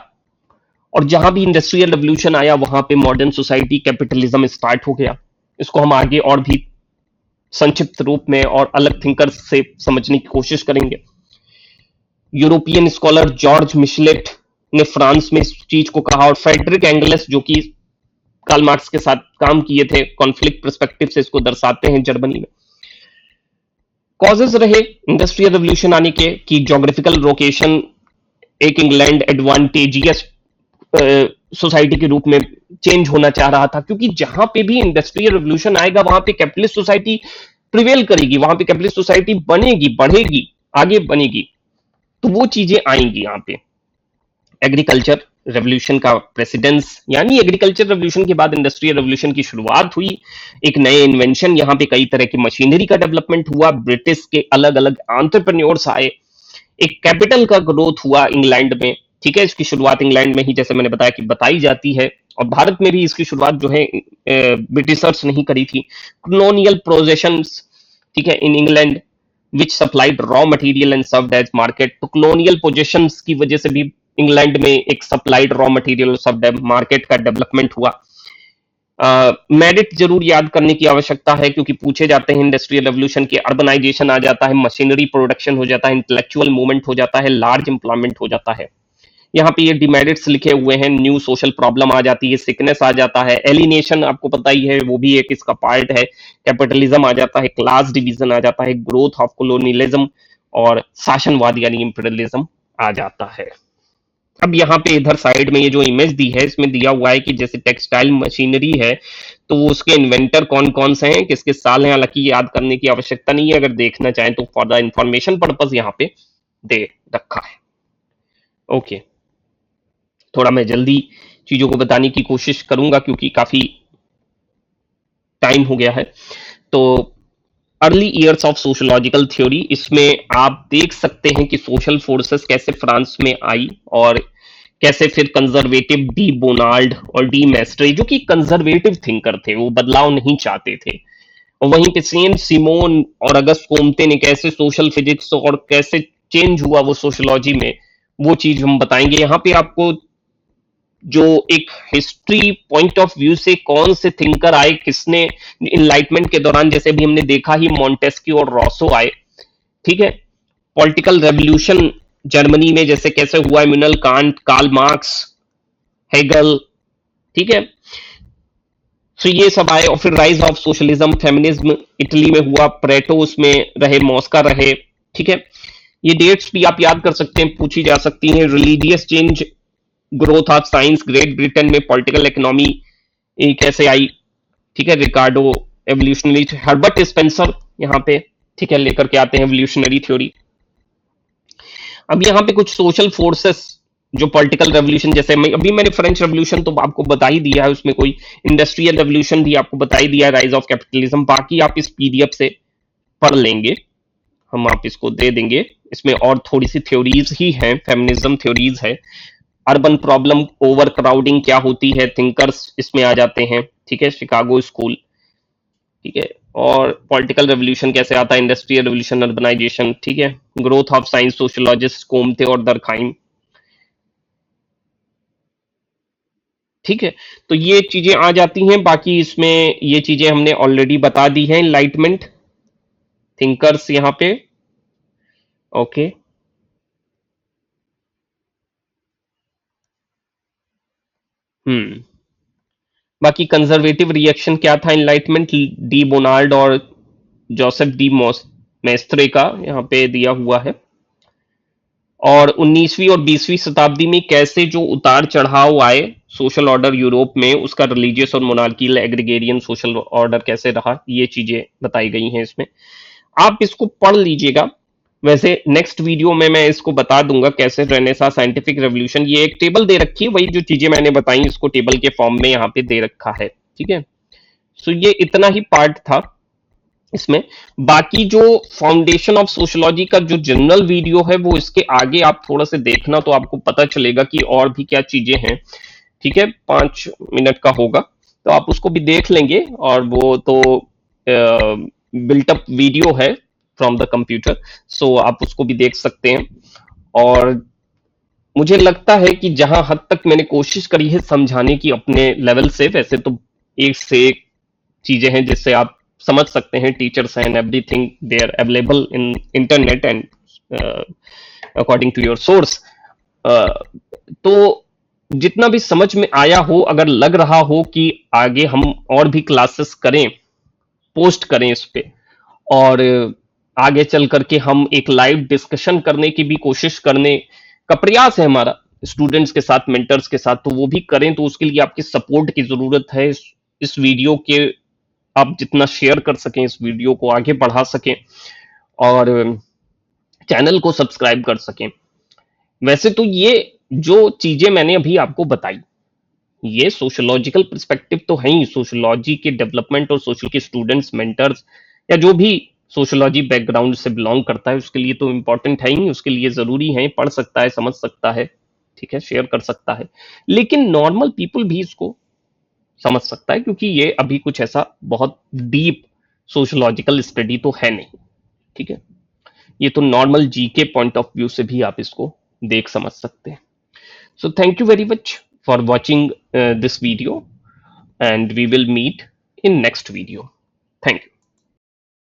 और जहां भी इंडस्ट्रियल रेवोल्यूशन आया वहां पे मॉडर्न सोसाइटी कैपिटलिज्म स्टार्ट हो गया। इसको हम आगे और भी संक्षिप्त रूप में और अलग थिंकर्स से समझने की कोशिश करेंगे। यूरोपियन स्कॉलर जॉर्ज मिशेलेट ने फ्रांस में इस चीज को कहा, और फ्रेडरिक एंगल्स जो कि कार्ल मार्क्स के साथ काम किए थे, कॉन्फ्लिक्ट पर्सपेक्टिव से इसको दर्शाते हैं जर्मनी में। कॉजेस रहे इंडस्ट्रियल रेवोल्यूशन आने के कि ज्योग्राफिकल लोकेशन एक इंग्लैंड एडवांटेजियस सोसाइटी के रूप में चेंज होना चाह रहा था, क्योंकि जहां पे भी इंडस्ट्रियल रेवोल्यूशन आएगा वहां पे कैपिटलिस्ट सोसाइटी प्रिवेल करेगी, वहां पे कैपिटलिस्ट सोसाइटी बनेगी, बढ़ेगी, आगे बनेगी, तो वो चीजें आएंगी यहाँ पे। एग्रीकल्चर रेवोल्यूशन का प्रेसिडेंस, यानी एग्रीकल्चर रेवोल्यूशन के बाद इंडस्ट्रियल रेवोल्यूशन की शुरुआत हुई। एक नए इन्वेंशन, यहाँ पे कई तरह की मशीनरी का डेवलपमेंट हुआ, ब्रिटिश के अलग अलग एंटरप्रेन्योर्स आए, एक कैपिटल का ग्रोथ हुआ इंग्लैंड में। ठीक है। इसकी शुरुआत इंग्लैंड में ही, जैसे मैंने बताया कि बताई जाती है, और भारत में भी इसकी शुरुआत जो है ब्रिटिशर्स नहीं करी थी। कॉलोनियल पोजेशंस, ठीक है, in England which supplied raw material and served as market. तो कॉलोनियल पोजेशंस की वजह से भी इंग्लैंड में एक सप्लाइड रॉ मटेरियल और सर्व्ड मार्केट का डेवलपमेंट हुआ। मेरिट जरूर याद करने की आवश्यकता है, क्योंकि पूछे जाते हैं इंडस्ट्रियल रेवोल्यूशन के। अर्बनाइजेशन आ जाता है, मशीनरी प्रोडक्शन हो जाता है, इंटेलेक्चुअल मूवमेंट हो जाता है, लार्ज एम्प्लॉयमेंट हो जाता है। यहाँ पे ये डिमेरिट्स लिखे हुए हैं। न्यू सोशल प्रॉब्लम आ जाती है, सिकनेस आ जाता है, एलिनेशन आपको पता ही है, वो भी एक इसका पार्ट है। कैपिटलिज्म आ जाता है, क्लास डिवीजन आ जाता है, ग्रोथ ऑफ कोलोनियलिज्म और शासनवाद यानी इंपीरियलिज्म आ जाता है। अब यहाँ पे इधर साइड में ये जो इमेज दी है, इसमें दिया हुआ है कि जैसे टेक्सटाइल मशीनरी है, तो उसके इन्वेंटर कौन कौन से हैं, किस किस साल हैं। हालांकि याद करने की आवश्यकता नहीं है, अगर देखना चाहें तो फॉर द इंफॉर्मेशन पर्पज यहाँ पे दे रखा है। ओके, थोड़ा मैं जल्दी चीजों को बताने की कोशिश करूंगा क्योंकि काफी टाइम हो गया है। तो early years of sociological theory, इसमें आप देख सकते हैं कि सोशल फोर्सेस कैसे फ्रांस में आई, और कैसे फिर कंजर्वेटिव डी बोनाल्ड और डी मेस्ट्रे, जो कि कंजर्वेटिव थिंकर थे, वो बदलाव नहीं चाहते थे, और वहीं पे सेंट सिमोन और अगस्त कोम्ते ने कैसे सोशल फिजिक्स और कैसे चेंज हुआ वो सोशोलॉजी में, वो चीज हम बताएंगे। यहाँ पे आपको जो एक हिस्ट्री पॉइंट ऑफ व्यू से कौन से थिंकर आए, किसने इनलाइटमेंट के दौरान, जैसे भी हमने देखा ही मॉन्टेस्क्यू और रॉसो आए। ठीक है। पॉलिटिकल रेवोल्यूशन जर्मनी में जैसे कैसे हुआ, Immanuel Kant, Karl Marx, Hegel. ठीक है। तो ये सब आए, और फिर rise of socialism, feminism Italy में हुआ, प्लेटो उसमें रहे, मॉस्का रहे। ठीक है। ये डेट्स भी आप याद कर सकते हैं, पूछी जा सकती हैं। Religious change, growth of science, great Britain में पॉलिटिकल इकोनॉमी कैसे आई। ठीक है। रिकार्डो एवोल्यूशनरी, हर्बर्ट स्पेंसर यहाँ पे, ठीक है, लेकर के आते हैं एवोल्यूशनरी थ्योरी। अब यहाँ पे कुछ सोशल फोर्सेस जो पॉलिटिकल रेवोल्यूशन, जैसे अभी मैंने फ्रेंच रेवोल्यूशन तो आपको बता ही दिया है, उसमें कोई इंडस्ट्रियल रेवोल्यूशन भी आपको बता ही दिया, राइज ऑफ कैपिटलिज्म, बाकी आप इस पीडीएफ से पढ़ लेंगे, हम आप इसको दे देंगे। इसमें और थोड़ी सी थ्योरीज ही हैं, फेमिनिज्म थ्योरीज है। अर्बन प्रॉब्लम, ओवर क्राउडिंग क्या होती है, थिंकर्स इसमें आ जाते हैं। ठीक है। Chicago school. ठीक है। और पॉलिटिकल रेवोल्यूशन कैसे आता है, इंडस्ट्रियल रेवोल्यूशन, अर्बनाइजेशन। ठीक है। Growth of science, sociologist Comte और दरखाइम। ठीक है। तो ये चीजें आ जाती हैं, बाकी इसमें ये चीजें हमने ऑलरेडी बता दी हैं। इनलाइटमेंट थिंकर्स यहाँ पे। ओके। बाकी कंजर्वेटिव रिएक्शन क्या था इनलाइटमेंट, डी बोनाल्ड और जोसेफ डी मेस्त्रे का यहाँ पे दिया हुआ है। और 19वीं और 20वीं शताब्दी में कैसे जो उतार चढ़ाव आए सोशल ऑर्डर यूरोप में, उसका रिलीजियस और मोनार्कियल एग्रीगेरियन सोशल ऑर्डर कैसे रहा, ये चीजें बताई गई हैं इसमें। आप इसको पढ़ लीजिएगा, वैसे नेक्स्ट वीडियो में मैं इसको बता दूंगा कैसे रेनेसा साइंटिफिक रेवोल्यूशन, ये एक टेबल दे रखी है, वही जो चीजें मैंने बताई इसको टेबल के फॉर्म में यहाँ पे दे रखा है, ठीक है। सो ये इतना ही पार्ट था इसमें। बाकी जो फाउंडेशन ऑफ सोशोलॉजी का जो जनरल वीडियो है वो इसके आगे आप थोड़ा सा देखना तो आपको पता चलेगा कि और भी क्या चीजें हैं, ठीक है। 5 मिनट का होगा तो आप उसको भी देख लेंगे, और वो तो बिल्ट अप वीडियो है फ्रॉम द कंप्यूटर, सो आप उसको भी देख सकते हैं। और मुझे लगता है कि जहां हद तक मैंने कोशिश करी है समझाने की अपने लेवल से, वैसे तो एक से एक चीजें हैं जिससे आप समझ सकते हैं, teachers and everything they are available in internet and according to your source. तो जितना भी समझ में आया हो, अगर लग रहा हो कि आगे हम और भी क्लासेस करें, पोस्ट करें इस पे, और आगे चल करके हम एक लाइव डिस्कशन करने की भी कोशिश करने का प्रयास है हमारा स्टूडेंट्स के साथ, मेंटर्स के साथ, तो वो भी करें, तो उसके लिए आपकी सपोर्ट की जरूरत है। इस वीडियो के आप जितना शेयर कर सकें, इस वीडियो को आगे बढ़ा सकें, और चैनल को सब्सक्राइब कर सकें। वैसे तो ये जो चीजें मैंने अभी आपको बताई, ये सोशोलॉजिकल पर्सपेक्टिव तो है ही, सोशोलॉजी के डेवलपमेंट और सोशल के स्टूडेंट्स, मेंटर्स, या जो भी सोशोलॉजी बैकग्राउंड से बिलोंग करता है उसके लिए तो इम्पोर्टेंट है ही, उसके लिए जरूरी है, पढ़ सकता है, समझ सकता है, ठीक है, शेयर कर सकता है। लेकिन नॉर्मल पीपल भी इसको समझ सकता है, क्योंकि ये अभी कुछ ऐसा बहुत डीप सोशोलॉजिकल स्टडी तो है नहीं, ठीक है। ये तो normal GK point of view से भी आप इसको देख समझ सकते हैं। So thank you very much for watching this video, and we will meet in next video. Thank you.